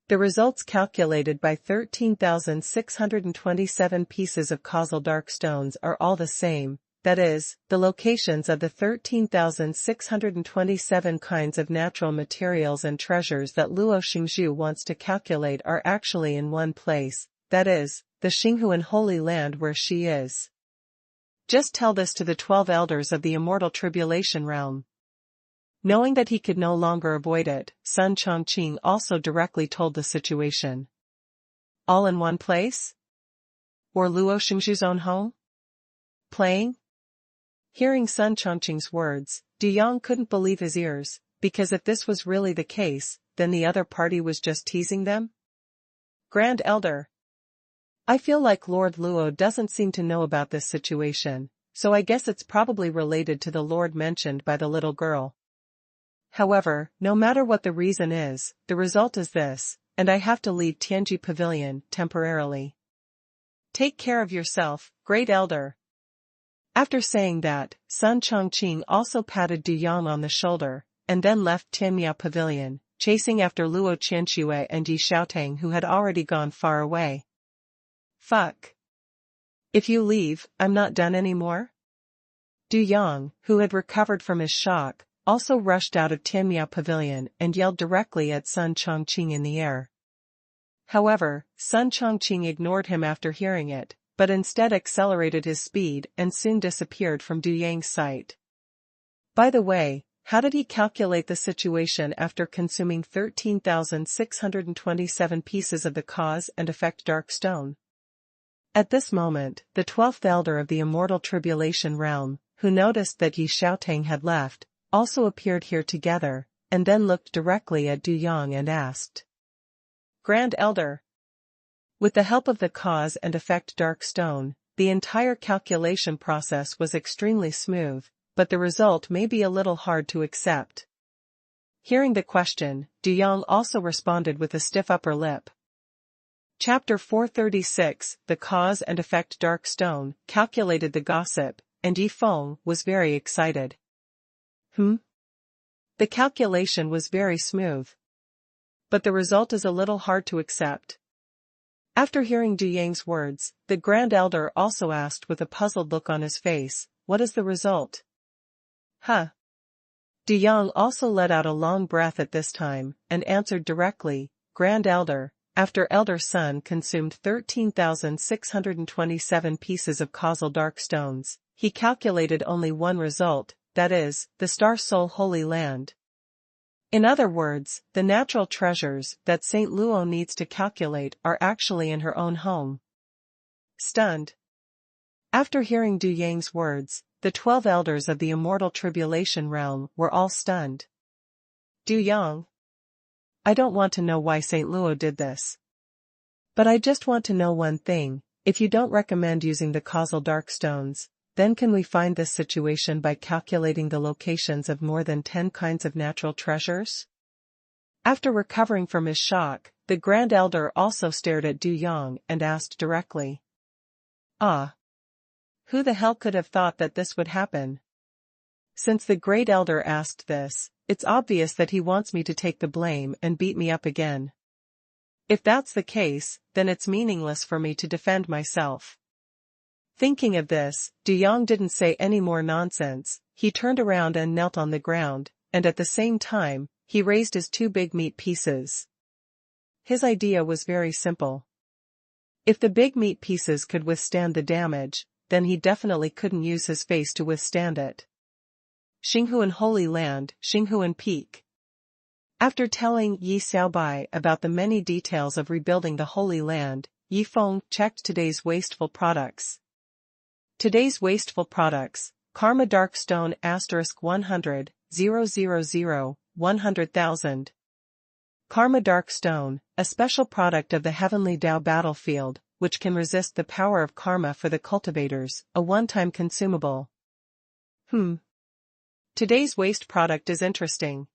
The results calculated by 13,627 pieces of causal dark stones are all the same, that is, the locations of the 13,627 kinds of natural materials and treasures that Luo Xingzhu wants to calculate are actually in one place, that is, the Xinghuan Holy Land where she is. Just tell this to the 12 elders of the immortal tribulation realm. Knowing that he could no longer avoid it, Sun Chongqing also directly told the situation. All in one place? Or Luo Xingzhu's own home? Playing? Hearing Sun Chongqing's words, Du Yang couldn't believe his ears, because if this was really the case, then the other party was just teasing them? Grand Elder. I feel like Lord Luo doesn't seem to know about this situation, so I guess it's probably related to the lord mentioned by the little girl. However, no matter what the reason is, the result is this, and I have to leave Tianji Pavilion temporarily. Take care of yourself, Great Elder. After saying that, Sun Chongqing also patted Du Yang on the shoulder, and then left Tianmiao Pavilion, chasing after Luo Qianshui and Yi Xiaotang who had already gone far away. Fuck. If you leave, I'm not done anymore? Du Yang, who had recovered from his shock, also rushed out of Tianmiao Pavilion and yelled directly at Sun Chongqing in the air. However, Sun Chongqing ignored him after hearing it, but instead accelerated his speed and soon disappeared from Du Yang's sight. By the way, how did he calculate the situation after consuming 13,627 pieces of the cause and effect dark stone? At this moment, the 12th elder of the immortal tribulation realm, who noticed that Yi Xiaotang had left, also appeared here together, and then looked directly at Du Yang and asked. Grand Elder. With the help of the cause and effect dark stone, the entire calculation process was extremely smooth, but the result may be a little hard to accept. Hearing the question, Du Yang also responded with a stiff upper lip. Chapter 436, The Cause and Effect Dark Stone, calculated the gossip, and Yi Feng was very excited. The calculation was very smooth. But the result is a little hard to accept. After hearing Du Yang's words, the Grand Elder also asked with a puzzled look on his face, what is the result? Du Yang also let out a long breath at this time, and answered directly, Grand Elder, after Elder Sun consumed 13,627 pieces of causal dark stones, he calculated only one result, that is, the Star Soul Holy Land. In other words, the natural treasures that St. Luo needs to calculate are actually in her own home. Stunned. After hearing Du Yang's words, the 12 elders of the immortal tribulation realm were all stunned. Du Yang. I don't want to know why St. Luo did this. But I just want to know one thing: if you don't recommend using the causal dark stones, then can we find this situation by calculating the locations of more than 10 kinds of natural treasures? After recovering from his shock, the Grand Elder also stared at Du Yang and asked directly. Ah. Who the hell could have thought that this would happen? Since the Great Elder asked this, it's obvious that he wants me to take the blame and beat me up again. If that's the case, then it's meaningless for me to defend myself. Thinking of this, Du Yang didn't say any more nonsense. He turned around and knelt on the ground, and at the same time, he raised his 2 big meat pieces. His idea was very simple. If the big meat pieces could withstand the damage, then he definitely couldn't use his face to withstand it. Xinghuan Holy Land, Xinghuan Peak. After telling Yi Xiaobai about the many details of rebuilding the Holy Land, Yi Feng checked today's wasteful products. Today's wasteful products: Karma Dark Stone *100, 000, 100,000. Karma Dark Stone, a special product of the Heavenly Dao battlefield, which can resist the power of karma for the cultivators, a one-time consumable. Today's waste product is interesting.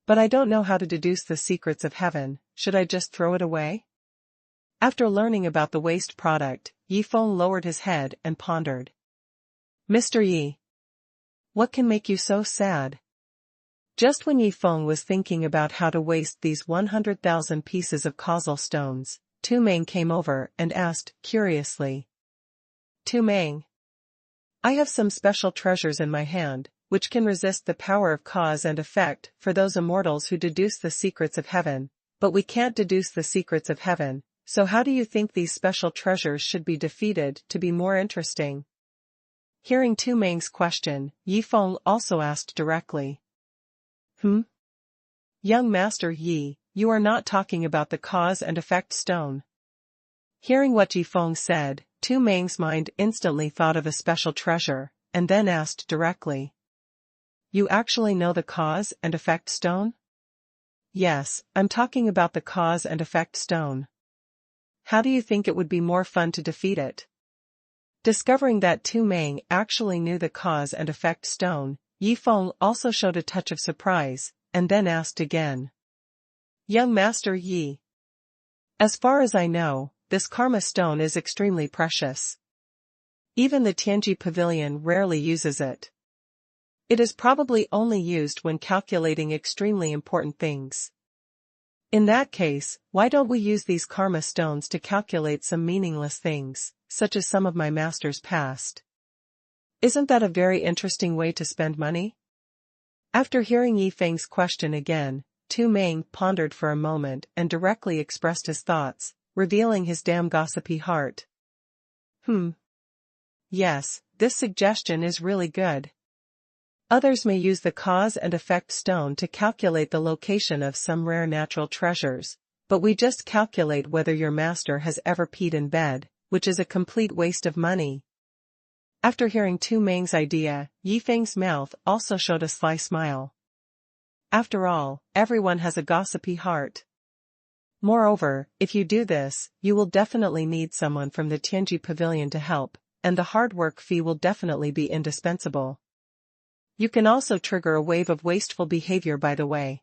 But I don't know how to deduce the secrets of heaven. Should I just throw it away? After learning about the waste product, Yi Feng lowered his head and pondered. Mr. Yi. What can make you so sad? Just when Yi Feng was thinking about how to waste these 100,000 pieces of causal stones, Tu Meng came over and asked, curiously. Tu Meng. I have some special treasures in my hand, which can resist the power of cause and effect for those immortals who deduce the secrets of heaven, but we can't deduce the secrets of heaven, so how do you think these special treasures should be defeated to be more interesting? Hearing Tu Meng's question, Yi Feng also asked directly. Young Master Yi, you are not talking about the cause and effect stone. Hearing what Yi Feng said, Tu Meng's mind instantly thought of a special treasure, and then asked directly. You actually know the cause and effect stone? Yes, I'm talking about the cause and effect stone. How do you think it would be more fun to defeat it? Discovering that Tu Meng actually knew the cause and effect stone, Yi Feng also showed a touch of surprise, and then asked again. Young Master Yi. As far as I know, this karma stone is extremely precious. Even the Tianji Pavilion rarely uses it. It is probably only used when calculating extremely important things. In that case, why don't we use these karma stones to calculate some meaningless things, such as some of my master's past? Isn't that a very interesting way to spend money? After hearing Yi Feng's question again, Tu Meng pondered for a moment and directly expressed his thoughts, revealing his damn gossipy heart. Yes, this suggestion is really good. Others may use the cause and effect stone to calculate the location of some rare natural treasures, but we just calculate whether your master has ever peed in bed, which is a complete waste of money. After hearing Tu Meng's idea, Yi Feng's mouth also showed a sly smile. After all, everyone has a gossipy heart. Moreover, if you do this, you will definitely need someone from the Tianji Pavilion to help, and the hard work fee will definitely be indispensable. You can also trigger a wave of wasteful behavior, by the way.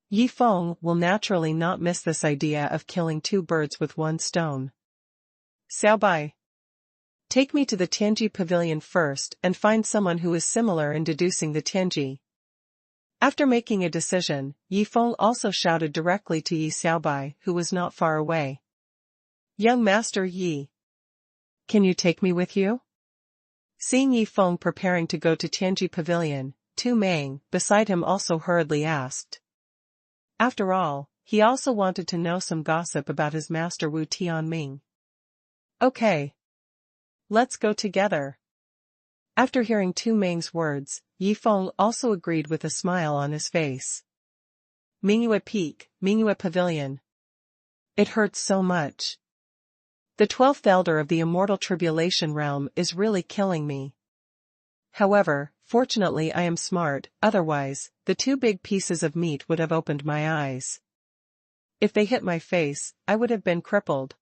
Yi Feng will naturally not miss this idea of killing 2 birds with 1 stone. Xiaobai. Take me to the Tianji Pavilion first and find someone who is similar in deducing the Tianji. After making a decision, Yi Feng also shouted directly to Yi Xiaobai, who was not far away. Young Master Yi. Can you take me with you? Seeing Yi Feng preparing to go to Tianji Pavilion, Tu Meng, beside him, also hurriedly asked. After all, he also wanted to know some gossip about his master Wu Tianming. Okay. Let's go together. After hearing Tu Meng's words, Yi Feng also agreed with a smile on his face. Mingyue Peak, Mingyue Pavilion. It hurts so much. The 12th elder of the immortal tribulation realm is really killing me. However, fortunately I am smart, otherwise, the 2 big pieces of meat would have opened my eyes. If they hit my face, I would have been crippled.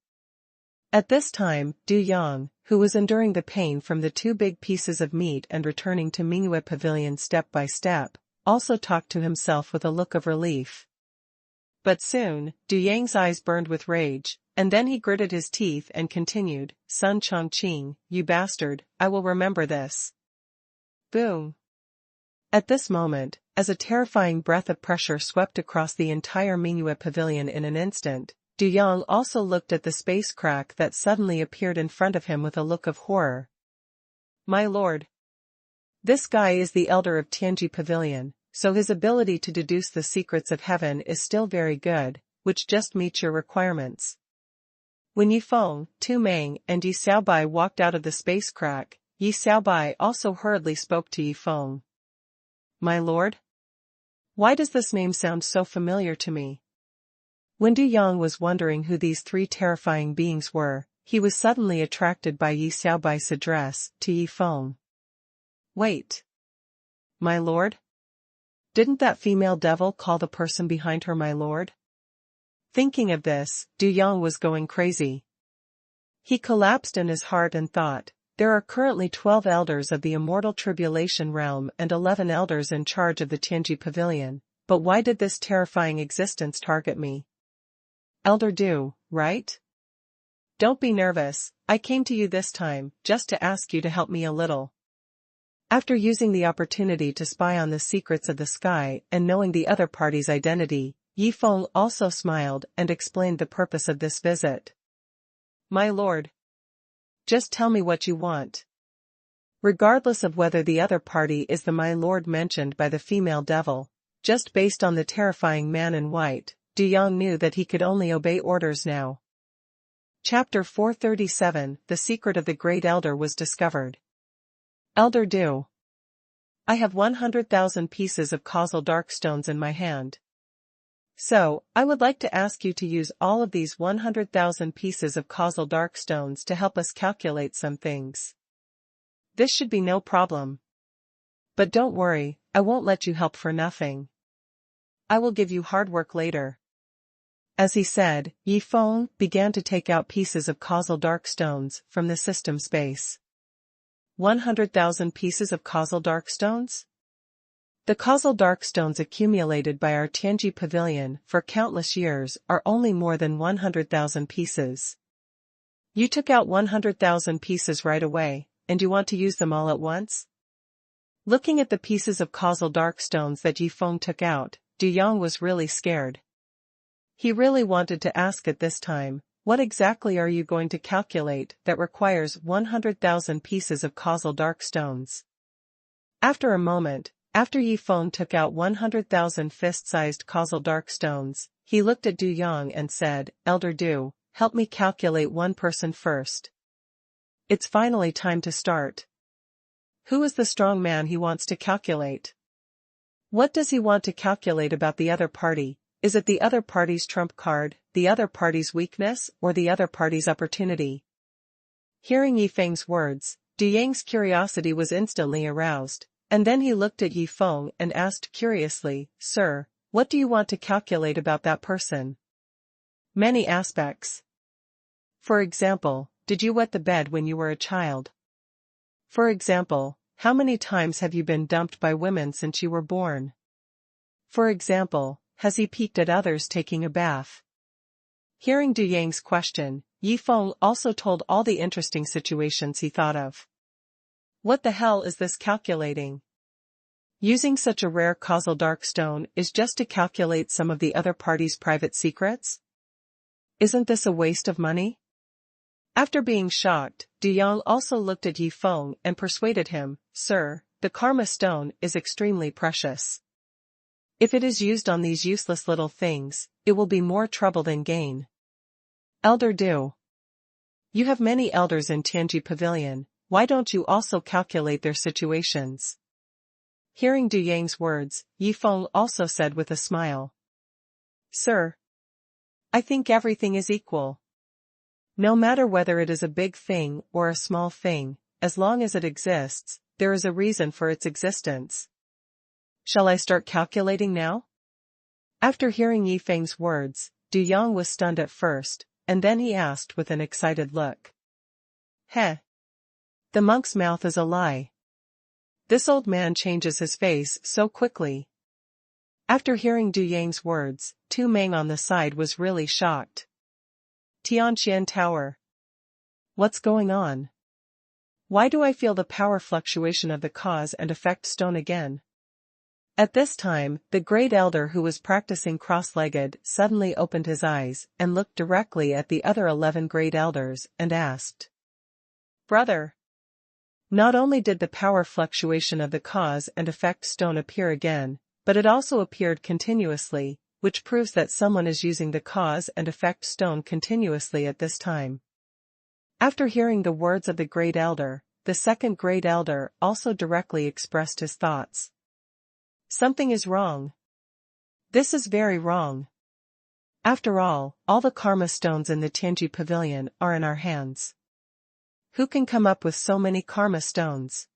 At this time, Du Yang, who was enduring the pain from the 2 big pieces of meat and returning to Mingyue Pavilion step by step, also talked to himself with a look of relief. But soon, Du Yang's eyes burned with rage, and then he gritted his teeth and continued, Sun Chongqing, you bastard, I will remember this. Boom. At this moment, as a terrifying breath of pressure swept across the entire Mingyue Pavilion in an instant, Du Yang also looked at the space crack that suddenly appeared in front of him with a look of horror. My lord. This guy is the elder of Tianji Pavilion, so his ability to deduce the secrets of heaven is still very good, which just meets your requirements. When Yifeng, Tu Meng, and Yi Xiaobai walked out of the space crack, Yi Xiaobai also hurriedly spoke to Yifeng. My lord? Why does this name sound so familiar to me? When Du Yang was wondering who these 3 terrifying beings were, he was suddenly attracted by Yi Xiaobai's address to Yifeng. Wait. My lord? Didn't that female devil call the person behind her my lord? Thinking of this, Du Yang was going crazy. He collapsed in his heart and thought, there are currently 12 elders of the immortal tribulation realm and 11 elders in charge of the Tianji Pavilion, but why did this terrifying existence target me? Elder Du, right? Don't be nervous, I came to you this time, just to ask you to help me a little. After using the opportunity to spy on the secrets of the sky and knowing the other party's identity, Yifeng also smiled and explained the purpose of this visit. My lord. Just tell me what you want. Regardless of whether the other party is the my lord mentioned by the female devil, just based on the terrifying man in white, Du Yang knew that he could only obey orders now. Chapter 437, The Secret of the Great Elder was discovered. Elder Du. I have 100,000 pieces of causal dark stones in my hand. So, I would like to ask you to use all of these 100,000 pieces of causal dark stones to help us calculate some things. This should be no problem. But don't worry, I won't let you help for nothing. I will give you hard work later. As he said, Yifeng began to take out pieces of causal dark stones from the system space. 100,000 pieces of causal dark stones? The causal dark stones accumulated by our Tianji Pavilion for countless years are only more than 100,000 pieces. You took out 100,000 pieces right away, and you want to use them all at once? Looking at the pieces of causal dark stones that Yifeng took out, Du Yang was really scared. He really wanted to ask at this time, what exactly are you going to calculate that requires 100,000 pieces of causal dark stones? After a moment, after Yifeng took out 100,000 fist-sized causal dark stones, he looked at Du Yang and said, Elder Du, help me calculate one person first. It's finally time to start. Who is the strong man he wants to calculate? What does he want to calculate about the other party? Is it the other party's trump card, the other party's weakness, or the other party's opportunity? Hearing Yifeng's words, Du Yang's curiosity was instantly aroused, and then he looked at Yifeng and asked curiously, Sir, what do you want to calculate about that person? Many aspects. For example, did you wet the bed when you were a child? For example, how many times have you been dumped by women since you were born? For example, has he peeked at others taking a bath? Hearing Du Yang's question, Yifeng also told all the interesting situations he thought of. What the hell is this calculating? Using such a rare causal dark stone is just to calculate some of the other party's private secrets? Isn't this a waste of money? After being shocked, Du Yang also looked at Yifeng and persuaded him, Sir, the karma stone is extremely precious. If it is used on these useless little things, it will be more trouble than gain. Elder Du. You have many elders in Tianji Pavilion, why don't you also calculate their situations? Hearing Du Yang's words, Yifeng also said with a smile. Sir, I think everything is equal. No matter whether it is a big thing or a small thing, as long as it exists, there is a reason for its existence. Shall I start calculating now? After hearing Yifeng's words, Du Yang was stunned at first, and then he asked with an excited look. Heh. The monk's mouth is a lie. This old man changes his face so quickly. After hearing Du Yang's words, Tu Meng on the side was really shocked. Tianhen Tower. What's going on? Why do I feel the power fluctuation of the cause and effect stone again? At this time, the great elder who was practicing cross-legged suddenly opened his eyes and looked directly at the other 11 great elders and asked. Brother. Not only did the power fluctuation of the cause and effect stone appear again, but it also appeared continuously, which proves that someone is using the cause and effect stone continuously at this time. After hearing the words of the great elder, the second great elder also directly expressed his thoughts. Something is wrong. This is very wrong. After all the karma stones in the Tianji pavilion are in our hands. Who can come up with so many karma stones?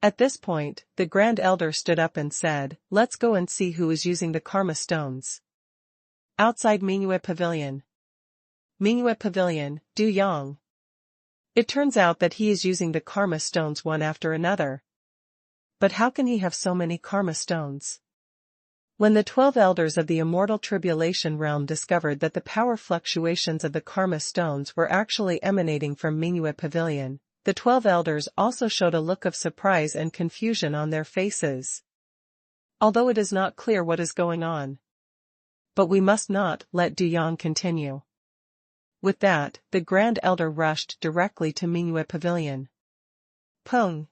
At this point, the Grand Elder stood up and said, let's go and see who is using the karma stones. Outside Mingyue Pavilion. Mingyue Pavilion, Du Yang. It turns out that he is using the karma stones one after another. But how can he have so many karma stones? When the 12 elders of the immortal tribulation realm discovered that the power fluctuations of the karma stones were actually emanating from Mingyue Pavilion, the 12 elders also showed a look of surprise and confusion on their faces. Although it is not clear what is going on. But we must not let Du Yang continue. With that, the Grand Elder rushed directly to Mingyue Pavilion. Pung.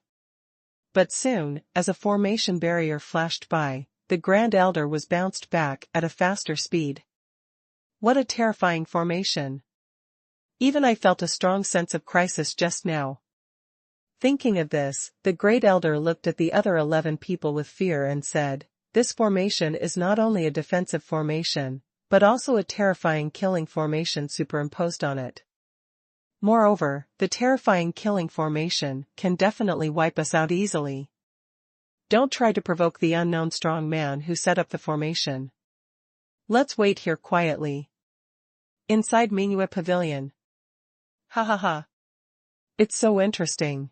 But soon, as a formation barrier flashed by, the Grand Elder was bounced back at a faster speed. What a terrifying formation. Even I felt a strong sense of crisis just now. Thinking of this, the Great Elder looked at the other 11 people with fear and said, this formation is not only a defensive formation, but also a terrifying killing formation superimposed on it. Moreover, the terrifying killing formation can definitely wipe us out easily. Don't try to provoke the unknown strong man who set up the formation. Let's wait here quietly. Inside Mingyue Pavilion. Ha ha ha. It's so interesting.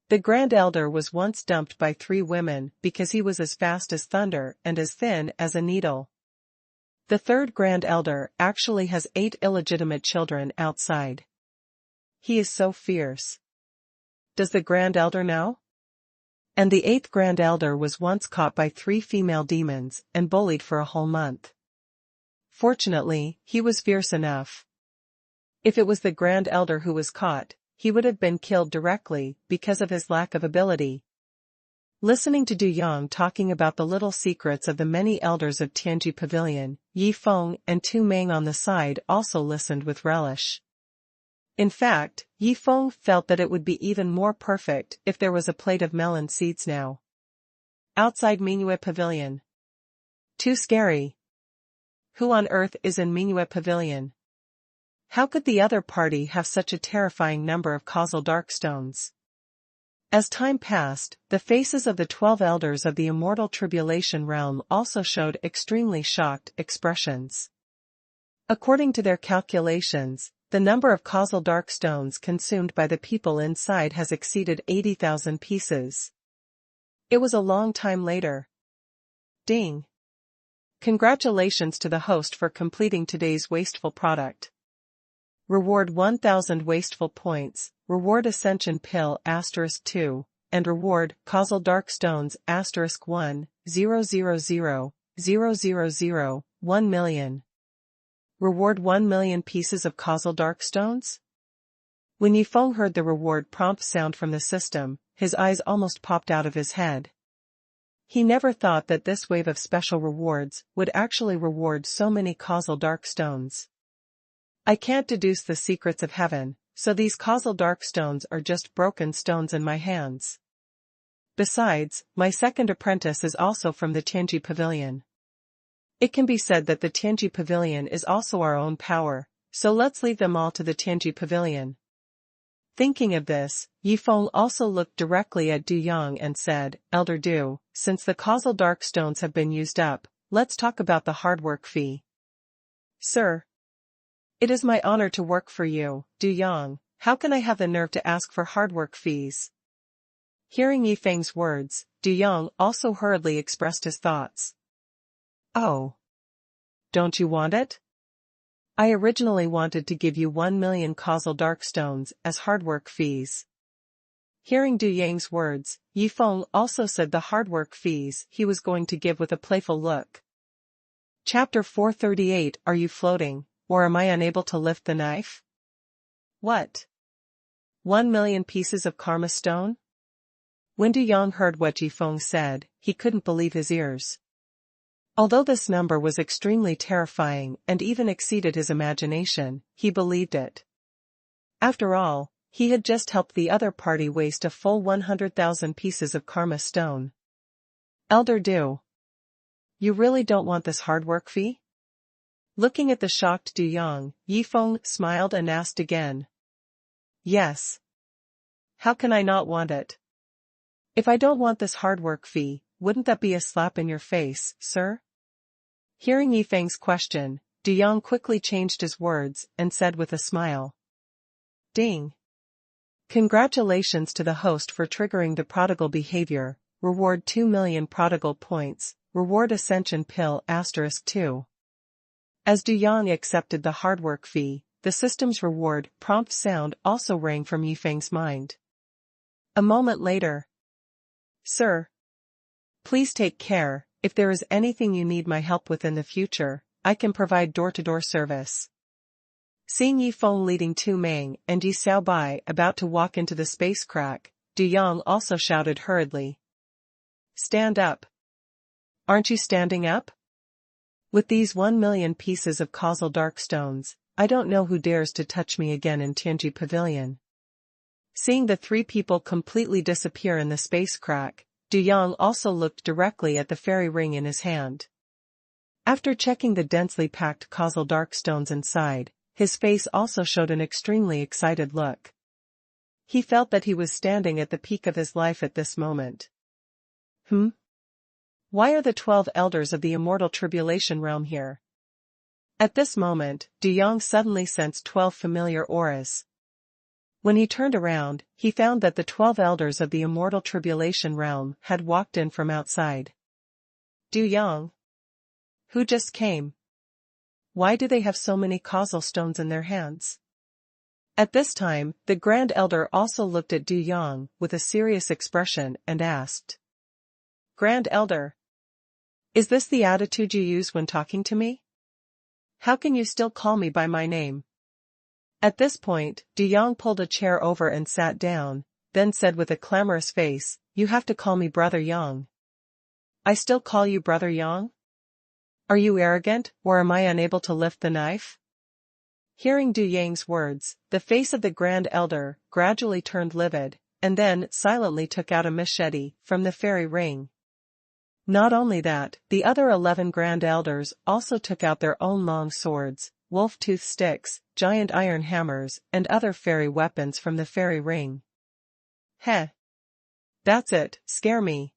The Grand Elder was once dumped by 3 women because he was as fast as thunder and as thin as a needle. The third Grand Elder actually has 8 illegitimate children outside. He is so fierce. Does the Grand Elder know? And the 8th Grand Elder was once caught by 3 female demons and bullied for a whole month. Fortunately, he was fierce enough. If it was the Grand Elder who was caught, he would have been killed directly because of his lack of ability. Listening to Du Yang talking about the little secrets of the many elders of Tianji Pavilion, Yifeng and Tu Meng on the side also listened with relish. In fact, Yifeng felt that it would be even more perfect if there was a plate of melon seeds now. Outside Mingyue Pavilion. Too scary. Who on earth is in Mingyue Pavilion? How could the other party have such a terrifying number of causal dark stones? As time passed, the faces of the 12 elders of the immortal tribulation realm also showed extremely shocked expressions. According to their calculations, the number of causal dark stones consumed by the people inside has exceeded 80,000 pieces. It was a long time later. Ding! Congratulations to the host for completing today's wasteful product. Reward 1000 wasteful points, reward Ascension Pill *2, and reward Causal Dark Stones *1, 000, 1 million. Reward 1 million pieces of Causal Dark Stones? When Yifeng heard the reward prompt sound from the system, his eyes almost popped out of his head. He never thought that this wave of special rewards would actually reward so many Causal Dark Stones. I can't deduce the secrets of heaven, so these causal dark stones are just broken stones in my hands. Besides, my second apprentice is also from the Tianji Pavilion. It can be said that the Tianji Pavilion is also our own power, so let's leave them all to the Tianji Pavilion. Thinking of this, Yifeng also looked directly at Du Yang and said, Elder Du, since the causal dark stones have been used up, let's talk about the hard work fee. Sir, it is my honor to work for you, Du Yang. How can I have the nerve to ask for hard work fees? Hearing Yifeng's words, Du Yang also hurriedly expressed his thoughts. Oh. Don't you want it? I originally wanted to give you 1 million causal dark stones as hard work fees. Hearing Du Yang's words, Yifeng also said the hard work fees he was going to give with a playful look. Chapter 438. Are you floating, or am I unable to lift the knife? What? 1 million pieces of karma stone? When Du Yang heard what Yifeng said, he couldn't believe his ears. Although this number was extremely terrifying and even exceeded his imagination, he believed it. After all, he had just helped the other party waste a full 100,000 pieces of karma stone. Elder Du, you really don't want this hard work fee? Looking at the shocked Du Yang, Yifeng smiled and asked again. Yes. How can I not want it? If I don't want this hard work fee, wouldn't that be a slap in your face, sir? Hearing Yifeng's question, Du Yang quickly changed his words and said with a smile. Ding. Congratulations to the host for triggering the prodigal behavior, reward 2 million prodigal points, reward ascension pill *2. As Du Yang accepted the hard work fee, the system's reward prompt sound also rang from Yifeng's mind. A moment later. Sir. Please take care, if there is anything you need my help with in the future, I can provide door-to-door service. Seeing Yifeng leading Tu Meng and Yi Xiaobai about to walk into the space crack, Du Yang also shouted hurriedly. Stand up. Aren't you standing up? With these 1 million pieces of causal dark stones, I don't know who dares to touch me again in Tianji Pavilion. Seeing the three people completely disappear in the space crack, Du Yang also looked directly at the fairy ring in his hand. After checking the densely packed causal dark stones inside, his face also showed an extremely excited look. He felt that he was standing at the peak of his life at this moment. Why are the 12 elders of the immortal tribulation realm here? At this moment, Du Yang suddenly sensed 12 familiar auras. When he turned around, he found that the 12 elders of the immortal tribulation realm had walked in from outside. Du Yang? Who just came? Why do they have so many causal stones in their hands? At this time, the Grand Elder also looked at Du Yang with a serious expression and asked. Grand Elder, is this the attitude you use when talking to me? How can you still call me by my name? At this point, Du Yang pulled a chair over and sat down, then said with a clamorous face, You have to call me Brother Yang. I still call you Brother Yang? Are you arrogant, or am I unable to lift the knife? Hearing Du Yang's words, the face of the Grand Elder gradually turned livid, and then silently took out a machete from the fairy ring. Not only that, the other 11 Grand Elders also took out their own long swords, wolf-tooth sticks, giant iron hammers, and other fairy weapons from the fairy ring. Heh. That's it, scare me.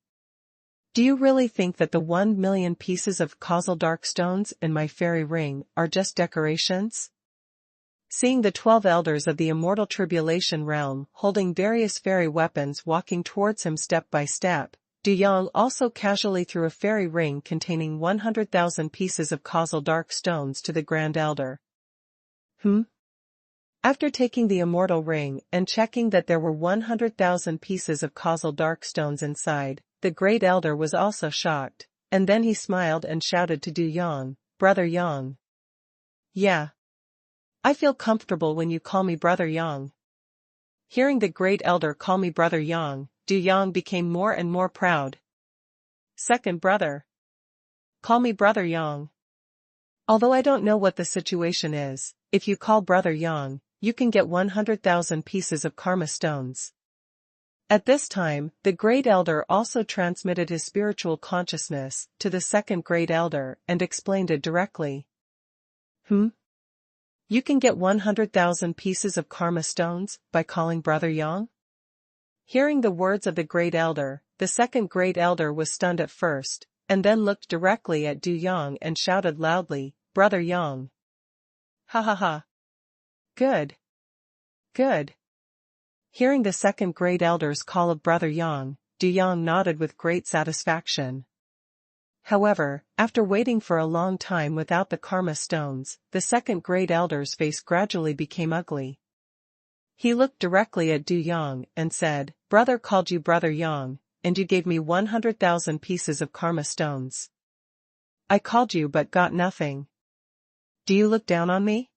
Do you really think that the 1 million pieces of causal dark stones in my fairy ring are just decorations? Seeing the 12 elders of the immortal tribulation realm holding various fairy weapons walking towards him step by step, Du Yang also casually threw a fairy ring containing 100,000 pieces of causal dark stones to the Grand Elder. After taking the immortal ring and checking that there were 100,000 pieces of causal dark stones inside, the Great Elder was also shocked, and then he smiled and shouted to Du Yang, Brother Yang. Yeah. I feel comfortable when you call me Brother Yang. Hearing the Great Elder call me Brother Yang, Du Yang became more and more proud. Second brother. Call me Brother Yang. Although I don't know what the situation is, if you call Brother Yang, you can get 100,000 pieces of karma stones. At this time, the great elder also transmitted his spiritual consciousness to the second great elder and explained it directly. You can get 100,000 pieces of karma stones by calling Brother Yang? Hearing the words of the great elder, the second great elder was stunned at first, and then looked directly at Du Yang and shouted loudly, Brother Yang. Ha ha ha. Good. Good. Hearing the second great elder's call of Brother Yang, Du Yang nodded with great satisfaction. However, after waiting for a long time without the karma stones, the second great elder's face gradually became ugly. He looked directly at Du Yang and said, Brother called you Brother Yang, and you gave me 100,000 pieces of karma stones. I called you but got nothing. Do you look down on me?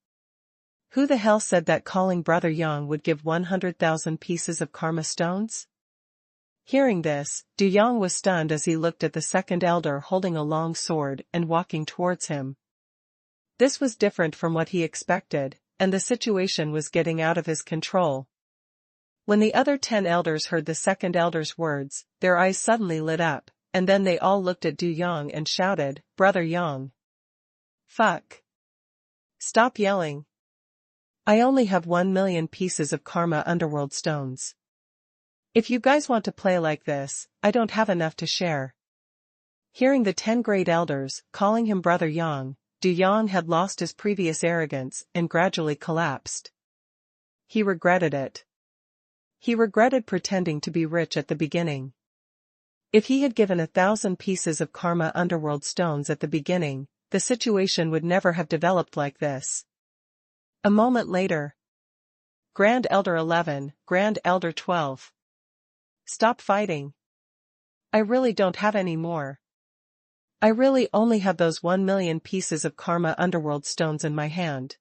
Who the hell said that calling Brother Yang would give 100,000 pieces of karma stones? Hearing this, Du Yang was stunned as he looked at the second elder holding a long sword and walking towards him. This was different from what he expected, and the situation was getting out of his control. When the other 10 elders heard the second elder's words, their eyes suddenly lit up, and then they all looked at Du Yang and shouted, Brother Yang. Fuck. Stop yelling. I only have 1,000,000 pieces of karma underworld stones. If you guys want to play like this, I don't have enough to share. Hearing the 10 great elders calling him Brother Yang, Du Yang had lost his previous arrogance and gradually collapsed. He regretted it. He regretted pretending to be rich at the beginning. If he had given 1,000 pieces of karma underworld stones at the beginning, the situation would never have developed like this. A moment later. Grand Elder 11, Grand Elder 12. Stop fighting. I really don't have any more. I really only have those 1,000,000 pieces of karma underworld stones in my hand.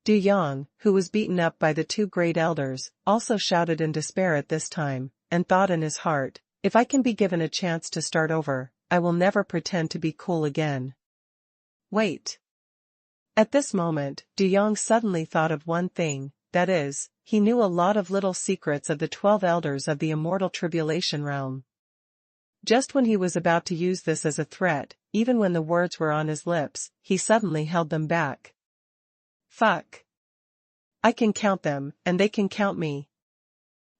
Du Yang, who was beaten up by the 2 great elders, also shouted in despair at this time, and thought in his heart, if I can be given a chance to start over, I will never pretend to be cool again. Wait. At this moment, Du Yang suddenly thought of one thing, that is, he knew a lot of little secrets of the 12 elders of the immortal tribulation realm. Just when he was about to use this as a threat, even when the words were on his lips, he suddenly held them back. Fuck. I can count them, and they can count me.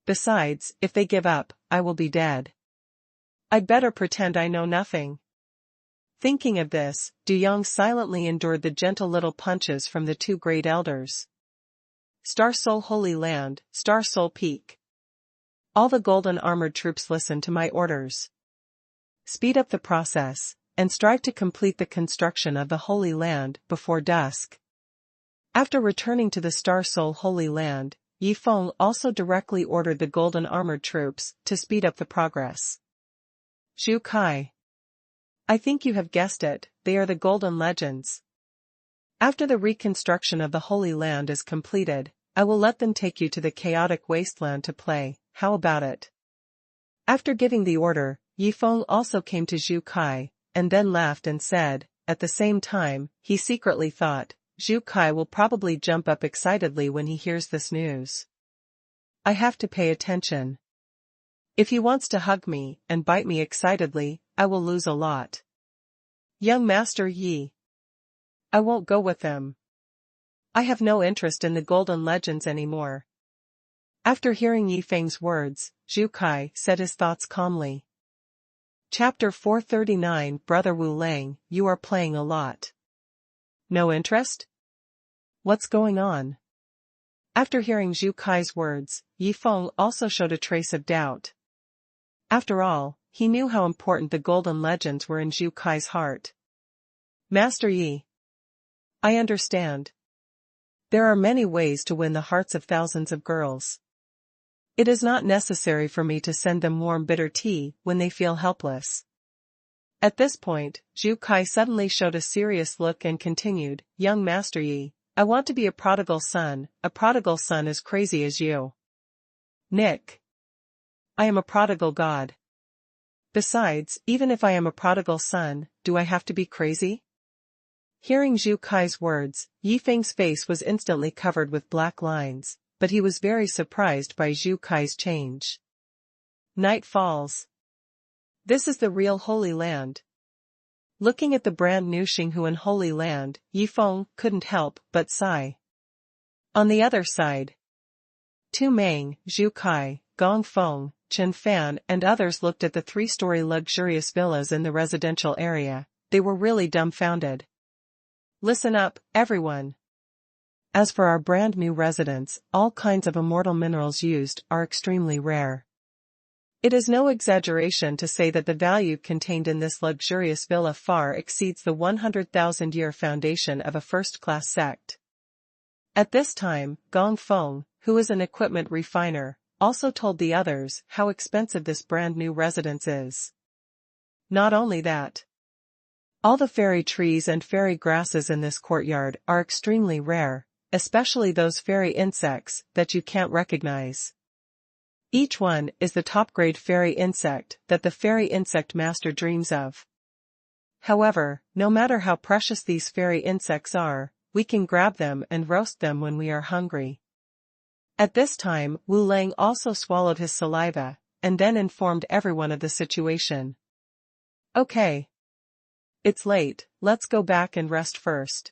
Besides, if they give up, I will be dead. I'd better pretend I know nothing. Thinking of this, Du Yang silently endured the gentle little punches from the 2 great elders. Star Soul Holy Land, Star Soul Peak. All the golden armored troops listen to my orders. Speed up the process, and strive to complete the construction of the Holy Land before dusk. After returning to the Star Soul Holy Land, Yi Feng also directly ordered the golden armored troops to speed up the progress. Zhu Kai. I think you have guessed it, they are the Golden Legends. After the reconstruction of the Holy Land is completed, I will let them take you to the chaotic wasteland to play, how about it? After giving the order, Yi Feng also came to Zhu Kai, and then laughed and said, at the same time, he secretly thought, Zhu Kai will probably jump up excitedly when he hears this news. I have to pay attention. If he wants to hug me and bite me excitedly, I will lose a lot. Young Master Yi. I won't go with them. I have no interest in the Golden Legends anymore. After hearing Yi Feng's words, Zhu Kai said his thoughts calmly. Chapter 439 Brother Wu Lang, you are playing a lot. No interest? What's going on? After hearing Zhu Kai's words, Yi Feng also showed a trace of doubt. After all, he knew how important the Golden Legends were in Zhu Kai's heart. Master Yi. I understand. There are many ways to win the hearts of thousands of girls. It is not necessary for me to send them warm bitter tea when they feel helpless. At this point, Zhu Kai suddenly showed a serious look and continued, Young Master Yi, I want to be a prodigal son as crazy as you. Nick. I am a prodigal god. Besides, even if I am a prodigal son, do I have to be crazy? Hearing Zhu Kai's words, Yi Feng's face was instantly covered with black lines, but he was very surprised by Zhu Kai's change. Night falls. This is the real Holy Land. Looking at the brand new Xinghuan Holy Land, Yifeng couldn't help but sigh. On the other side, Tu Meng, Zhu Kai, Gong Feng, Chen Fan and others looked at the three-story luxurious villas in the residential area. They were really dumbfounded. Listen up, everyone. As for our brand new residence, all kinds of immortal minerals used are extremely rare. It is no exaggeration to say that the value contained in this luxurious villa far exceeds the 100,000-year foundation of a first-class sect. At this time, Gong Feng, who is an equipment refiner, also told the others how expensive this brand new residence is. Not only that, all the fairy trees and fairy grasses in this courtyard are extremely rare, especially those fairy insects that you can't recognize. Each one is the top-grade fairy insect that the fairy insect master dreams of. However, no matter how precious these fairy insects are, we can grab them and roast them when we are hungry. At this time, Wu Lang also swallowed his saliva, and then informed everyone of the situation. Okay. It's late, let's go back and rest first.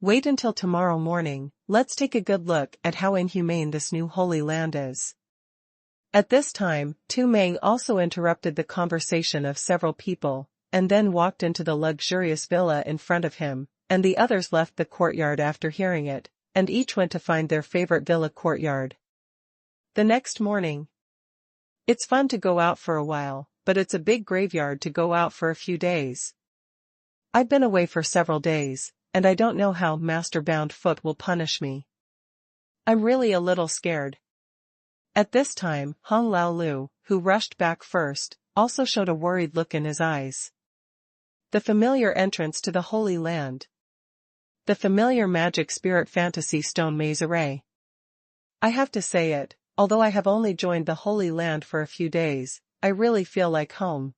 Wait until tomorrow morning, let's take a good look at how inhumane this new Holy Land is. At this time, Tu Meng also interrupted the conversation of several people, and then walked into the luxurious villa in front of him, and the others left the courtyard after hearing it, and each went to find their favorite villa courtyard. The next morning. It's fun to go out for a while, but it's a big graveyard to go out for a few days. I've been away for several days, and I don't know how Master Bound Foot will punish me. I'm really a little scared. At this time, Hong Laolu, who rushed back first, also showed a worried look in his eyes. The familiar entrance to the Holy Land. The familiar magic spirit fantasy stone maze array. I have to say it, although I have only joined the Holy Land for a few days, I really feel like home.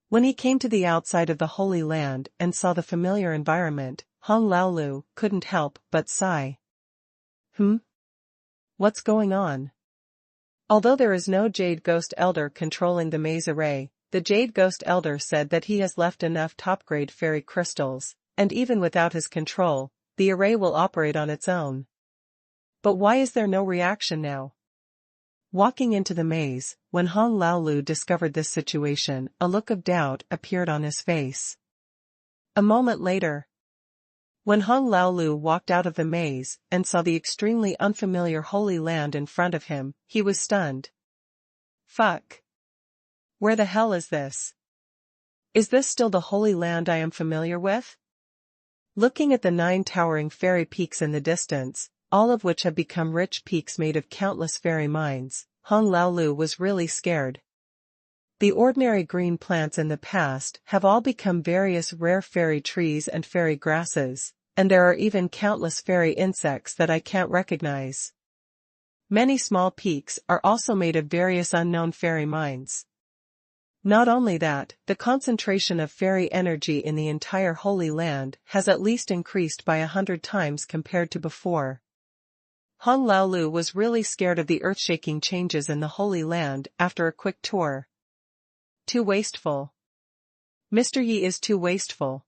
When he came to the outside of the Holy Land and saw the familiar environment, Hong Laolu couldn't help but sigh. What's going on? Although there is no Jade Ghost Elder controlling the maze array, the Jade Ghost Elder said that he has left enough top-grade fairy crystals, and even without his control, the array will operate on its own. But why is there no reaction now? Walking into the maze, when Hong Laolu discovered this situation, a look of doubt appeared on his face. A moment later, when Hong Laolu walked out of the maze and saw the extremely unfamiliar Holy Land in front of him, he was stunned. Fuck. Where the hell is this? Is this still the Holy Land I am familiar with? Looking at the 9 towering fairy peaks in the distance, all of which have become rich peaks made of countless fairy mines, Hong Laolu was really scared. The ordinary green plants in the past have all become various rare fairy trees and fairy grasses, and there are even countless fairy insects that I can't recognize. Many small peaks are also made of various unknown fairy mines. Not only that, the concentration of fairy energy in the entire Holy Land has at least increased by 100 times compared to before. Hong Laolu was really scared of the earth-shaking changes in the Holy Land after a quick tour. Too wasteful. Mr. Yi is too wasteful.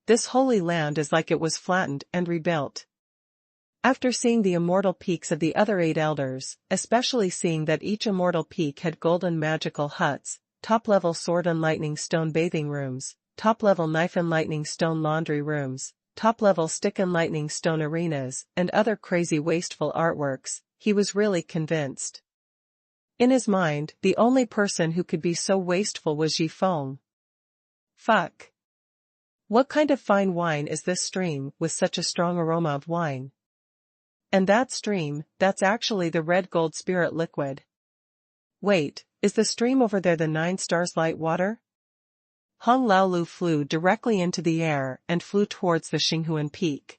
This Holy Land is like it was flattened and rebuilt. After seeing the immortal peaks of the other 8 elders, especially seeing that each immortal peak had golden magical huts, top-level sword and lightning stone bathing rooms, top-level knife and lightning stone laundry rooms, top-level stick and lightning stone arenas, and other crazy wasteful artworks, he was really convinced. In his mind, the only person who could be so wasteful was Yifeng. Fuck. What kind of fine wine is this stream with such a strong aroma of wine? And that stream, that's actually the red gold spirit liquid. Wait, is the stream over there the 9 stars light water? Hong Laolu flew directly into the air and flew towards the Xinghuan peak.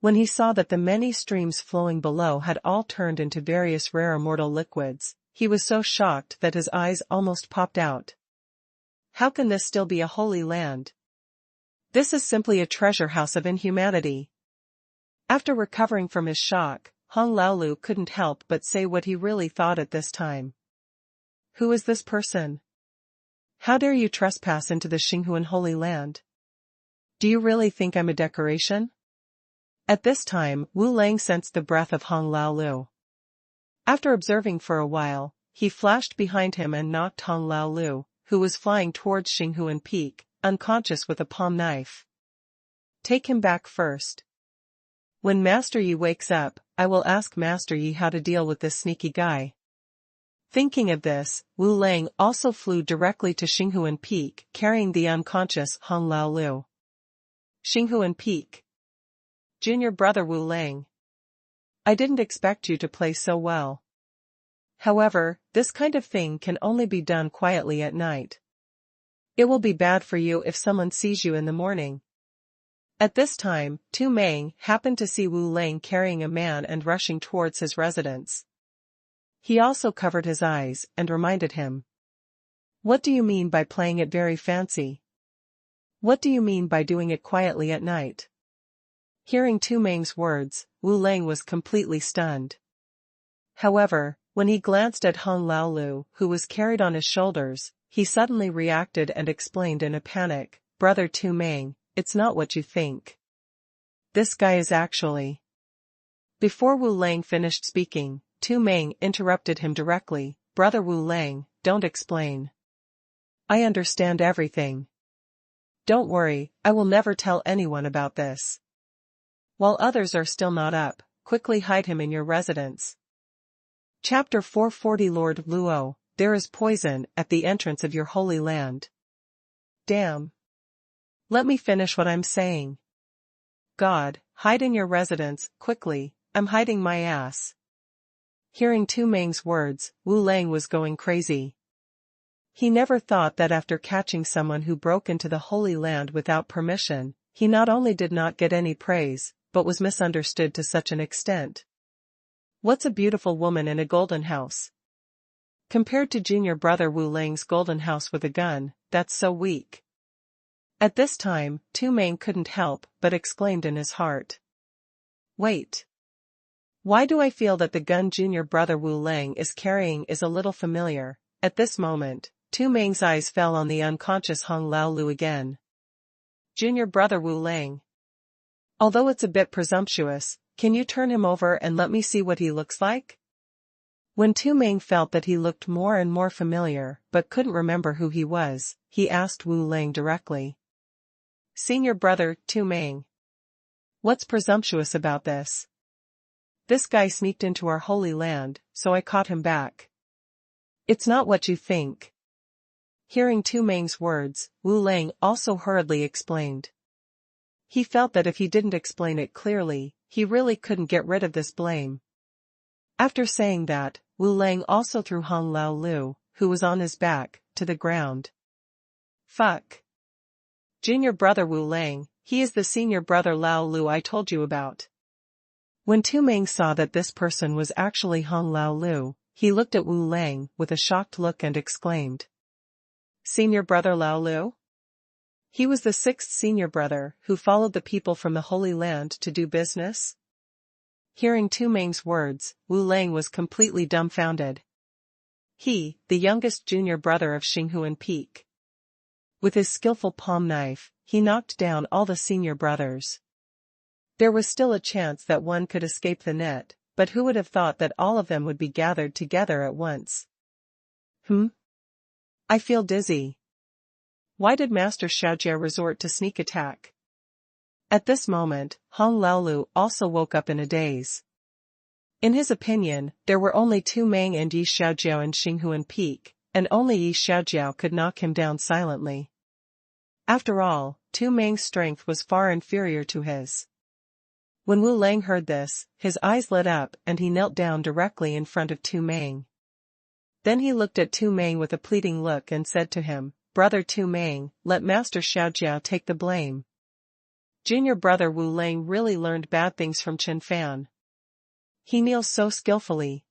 When he saw that the many streams flowing below had all turned into various rare immortal liquids, he was so shocked that his eyes almost popped out. How can this still be a holy land? This is simply a treasure house of inhumanity. After recovering from his shock, Hong Laolu couldn't help but say what he really thought at this time. Who is this person? How dare you trespass into the Xinghuan Holy Land? Do you really think I'm a decoration? At this time, Wu Lang sensed the breath of Hong Laolu. After observing for a while, he flashed behind him and knocked Hong Laolu, who was flying towards Xinghuan Peak, unconscious with a palm knife. Take him back first. When Master Yi wakes up, I will ask Master Yi how to deal with this sneaky guy. Thinking of this, Wu Lang also flew directly to Xinghuan Peak, carrying the unconscious Hong Laolu. Xinghuan Peak. Junior brother Wu Lang. I didn't expect you to play so well. However, this kind of thing can only be done quietly at night. It will be bad for you if someone sees you in the morning. At this time, Tu Meng happened to see Wu Lang carrying a man and rushing towards his residence. He also covered his eyes and reminded him. What do you mean by playing it very fancy? What do you mean by doing it quietly at night? Hearing Tu Meng's words, Wu Lang was completely stunned. However, when he glanced at Hong Laolu, who was carried on his shoulders, he suddenly reacted and explained in a panic, Brother Tu Meng, it's not what you think. This guy is actually... Before Wu Lang finished speaking, Tu Meng interrupted him directly, Brother Wu Lang, don't explain. I understand everything. Don't worry, I will never tell anyone about this. While others are still not up, quickly hide him in your residence. Chapter 440 Lord Luo, there is poison at the entrance of your holy land. Damn. Let me finish what I'm saying. God, hide in your residence, quickly, I'm hiding my ass. Hearing Tu Meng's words, Wu Lang was going crazy. He never thought that after catching someone who broke into the Holy Land without permission, he not only did not get any praise, but was misunderstood to such an extent. What's a beautiful woman in a golden house? Compared to junior brother Wu Lang's golden house with a gun, that's so weak. At this time, Tu Meng couldn't help but exclaimed in his heart. Wait. Why do I feel that the gun junior brother Wu Lang is carrying is a little familiar? At this moment, Tu Meng's eyes fell on the unconscious Hong Laolu again. Junior brother Wu Lang. Although it's a bit presumptuous, can you turn him over and let me see what he looks like? When Tu Meng felt that he looked more and more familiar but couldn't remember who he was, he asked Wu Lang directly. Senior brother, Tu Meng. What's presumptuous about this? This guy sneaked into our holy land, so I caught him back. It's not what you think. Hearing Tu Meng's words, Wu Lang also hurriedly explained. He felt that if he didn't explain it clearly, he really couldn't get rid of this blame. After saying that, Wu Lang also threw Hong Laolu, who was on his back, to the ground. Fuck. Junior brother Wu Lang, he is the senior brother Laolu I told you about. When Tu Meng saw that this person was actually Hong Laolu, he looked at Wu Lang with a shocked look and exclaimed. Senior brother Laolu? He was the sixth senior brother who followed the people from the Holy Land to do business? Hearing Tu Meng's words, Wu Lang was completely dumbfounded. He, the youngest junior brother of Xinghuan Peak. With his skillful palm knife, he knocked down all the senior brothers. There was still a chance that one could escape the net, but who would have thought that all of them would be gathered together at once? I feel dizzy. Why did Master Xiaojia resort to sneak attack? At this moment, Hong Laolu also woke up in a daze. In his opinion, there were only Tu Meng and Yi Xiaojiao in Xinghuan Peak, and only Yi Xiaojiao could knock him down silently. After all, Tu Meng's strength was far inferior to his. When Wu Lang heard this, his eyes lit up and he knelt down directly in front of Tu Meng. Then he looked at Tu Meng with a pleading look and said to him, Brother Tu Meng, let Master Xiaojiao take the blame. Junior brother Wu Lang really learned bad things from Chen Fan. He kneels so skillfully.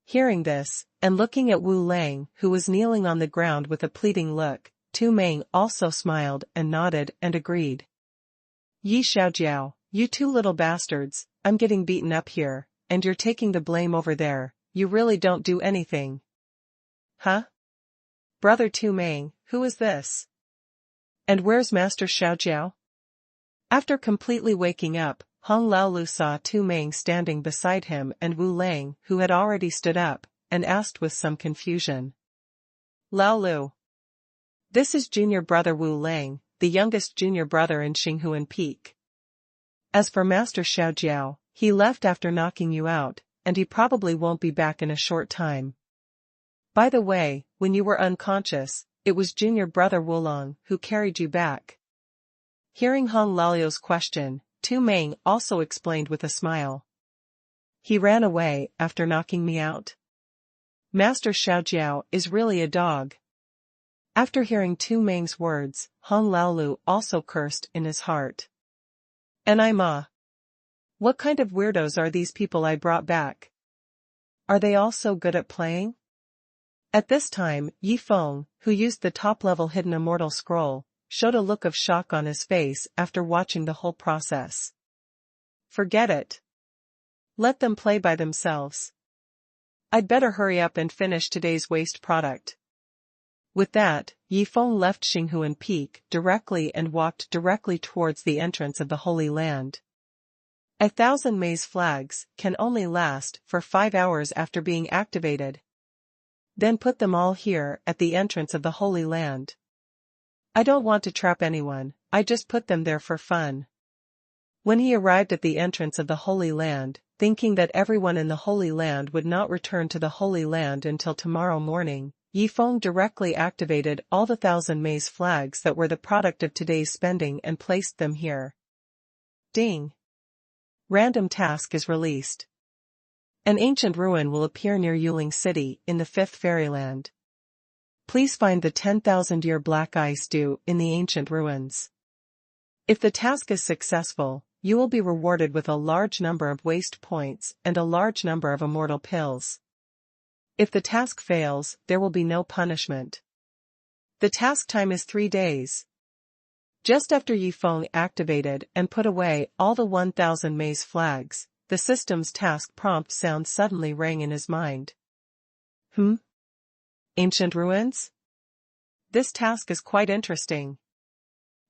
Hearing this, and looking at Wu Lang, who was kneeling on the ground with a pleading look, Tu Meng also smiled and nodded and agreed. Yi Xiaojiao, you two little bastards, I'm getting beaten up here, and you're taking the blame over there, you really don't do anything. Huh? Brother Tu Meng, who is this? And where's Master Xiaojiao? After completely waking up, Hong Laolu saw Tu Meng standing beside him and Wu Lang, who had already stood up, and asked with some confusion. Laolu. This is junior brother Wu Lang, the youngest junior brother in Xinghuan Peak. As for Master Xiaojiao, he left after knocking you out, and he probably won't be back in a short time. By the way, when you were unconscious, it was junior brother Wulong who carried you back. Hearing Hong Laolu's question, Tu Meng also explained with a smile. He ran away after knocking me out. Master Xiaojiao is really a dog. After hearing Tu Meng's words, Hong Laolu also cursed in his heart. And what kind of weirdos are these people I brought back? Are they all so good at playing? At this time, Yi Feng, who used the top-level hidden immortal scroll, showed a look of shock on his face after watching the whole process. Forget it. Let them play by themselves. I'd better hurry up and finish today's waste product. With that, Yi Feng left Xinghuan Peak directly and walked directly towards the entrance of the Holy Land. 1,000 maize flags can only last for 5 hours after being activated. Then put them all here at the entrance of the Holy Land. I don't want to trap anyone, I just put them there for fun. When he arrived at the entrance of the Holy Land, thinking that everyone in the Holy Land would not return to the Holy Land until tomorrow morning, Yi Feng directly activated all the 1,000 maize flags that were the product of today's spending and placed them here. Ding! Random task is released. An ancient ruin will appear near Yuling City in the 5th Fairyland. Please find the 10,000-year black ice dew in the ancient ruins. If the task is successful, you will be rewarded with a large number of waste points and a large number of immortal pills. If the task fails, there will be no punishment. The task time is 3 days. Just after Yi Feng activated and put away all the 1,000 maize flags, the system's task prompt sound suddenly rang in his mind. Ancient ruins? This task is quite interesting.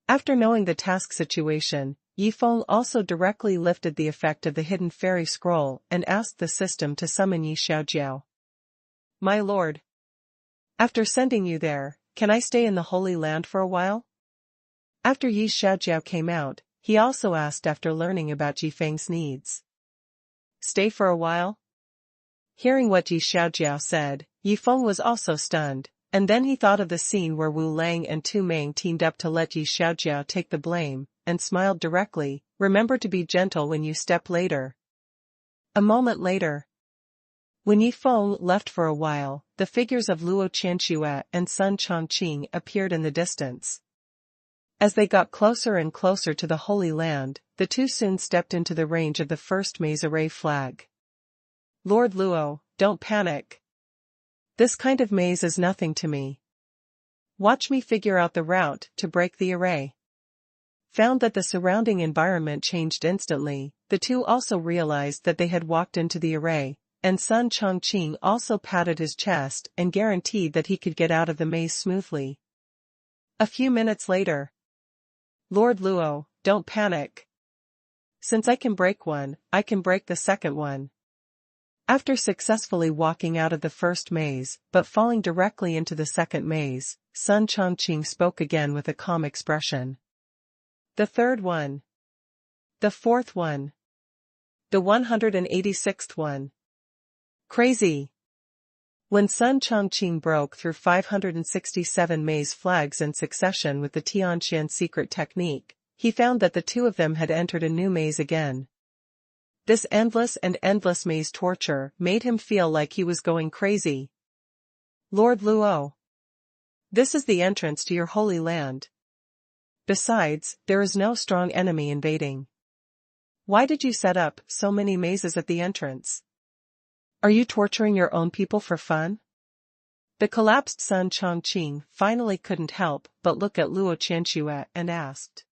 After knowing the task situation, Yi Feng also directly lifted the effect of the hidden fairy scroll and asked the system to summon Yi Xiaojiao. My lord. After sending you there, can I stay in the Holy Land for a while? After Yi Xiaojiao came out, he also asked after learning about Yi Feng's needs. Stay for a while? Hearing what Yi Xiaojiao said, Yi Feng was also stunned, and then he thought of the scene where Wu Lang and Tu Meng teamed up to let Yi Xiaojiao take the blame, and smiled directly. Remember to be gentle when you step later. A moment later. When Yi Feng left for a while, the figures of Luo Qianxue and Sun Chongqing appeared in the distance. As they got closer and closer to the Holy Land, the two soon stepped into the range of the first maize array flag. Lord Luo, don't panic. This kind of maze is nothing to me. Watch me figure out the route to break the array. Found that the surrounding environment changed instantly, the two also realized that they had walked into the array, and Sun Chongqing also patted his chest and guaranteed that he could get out of the maze smoothly. A few minutes later. Lord Luo, don't panic. Since I can break one, I can break the second one. After successfully walking out of the first maze, but falling directly into the second maze, Sun Chongqing spoke again with a calm expression. The third one. The fourth one. The 186th one. Crazy. When Sun Chongqing broke through 567 maze flags in succession with the Tianhen secret technique, he found that the two of them had entered a new maze again. This endless maze torture made him feel like he was going crazy. Lord Luo. This is the entrance to your Holy Land. Besides, there is no strong enemy invading. Why did you set up so many mazes at the entrance? Are you torturing your own people for fun? The collapsed Sun Chongqing finally couldn't help but look at Luo Qianxue and asked.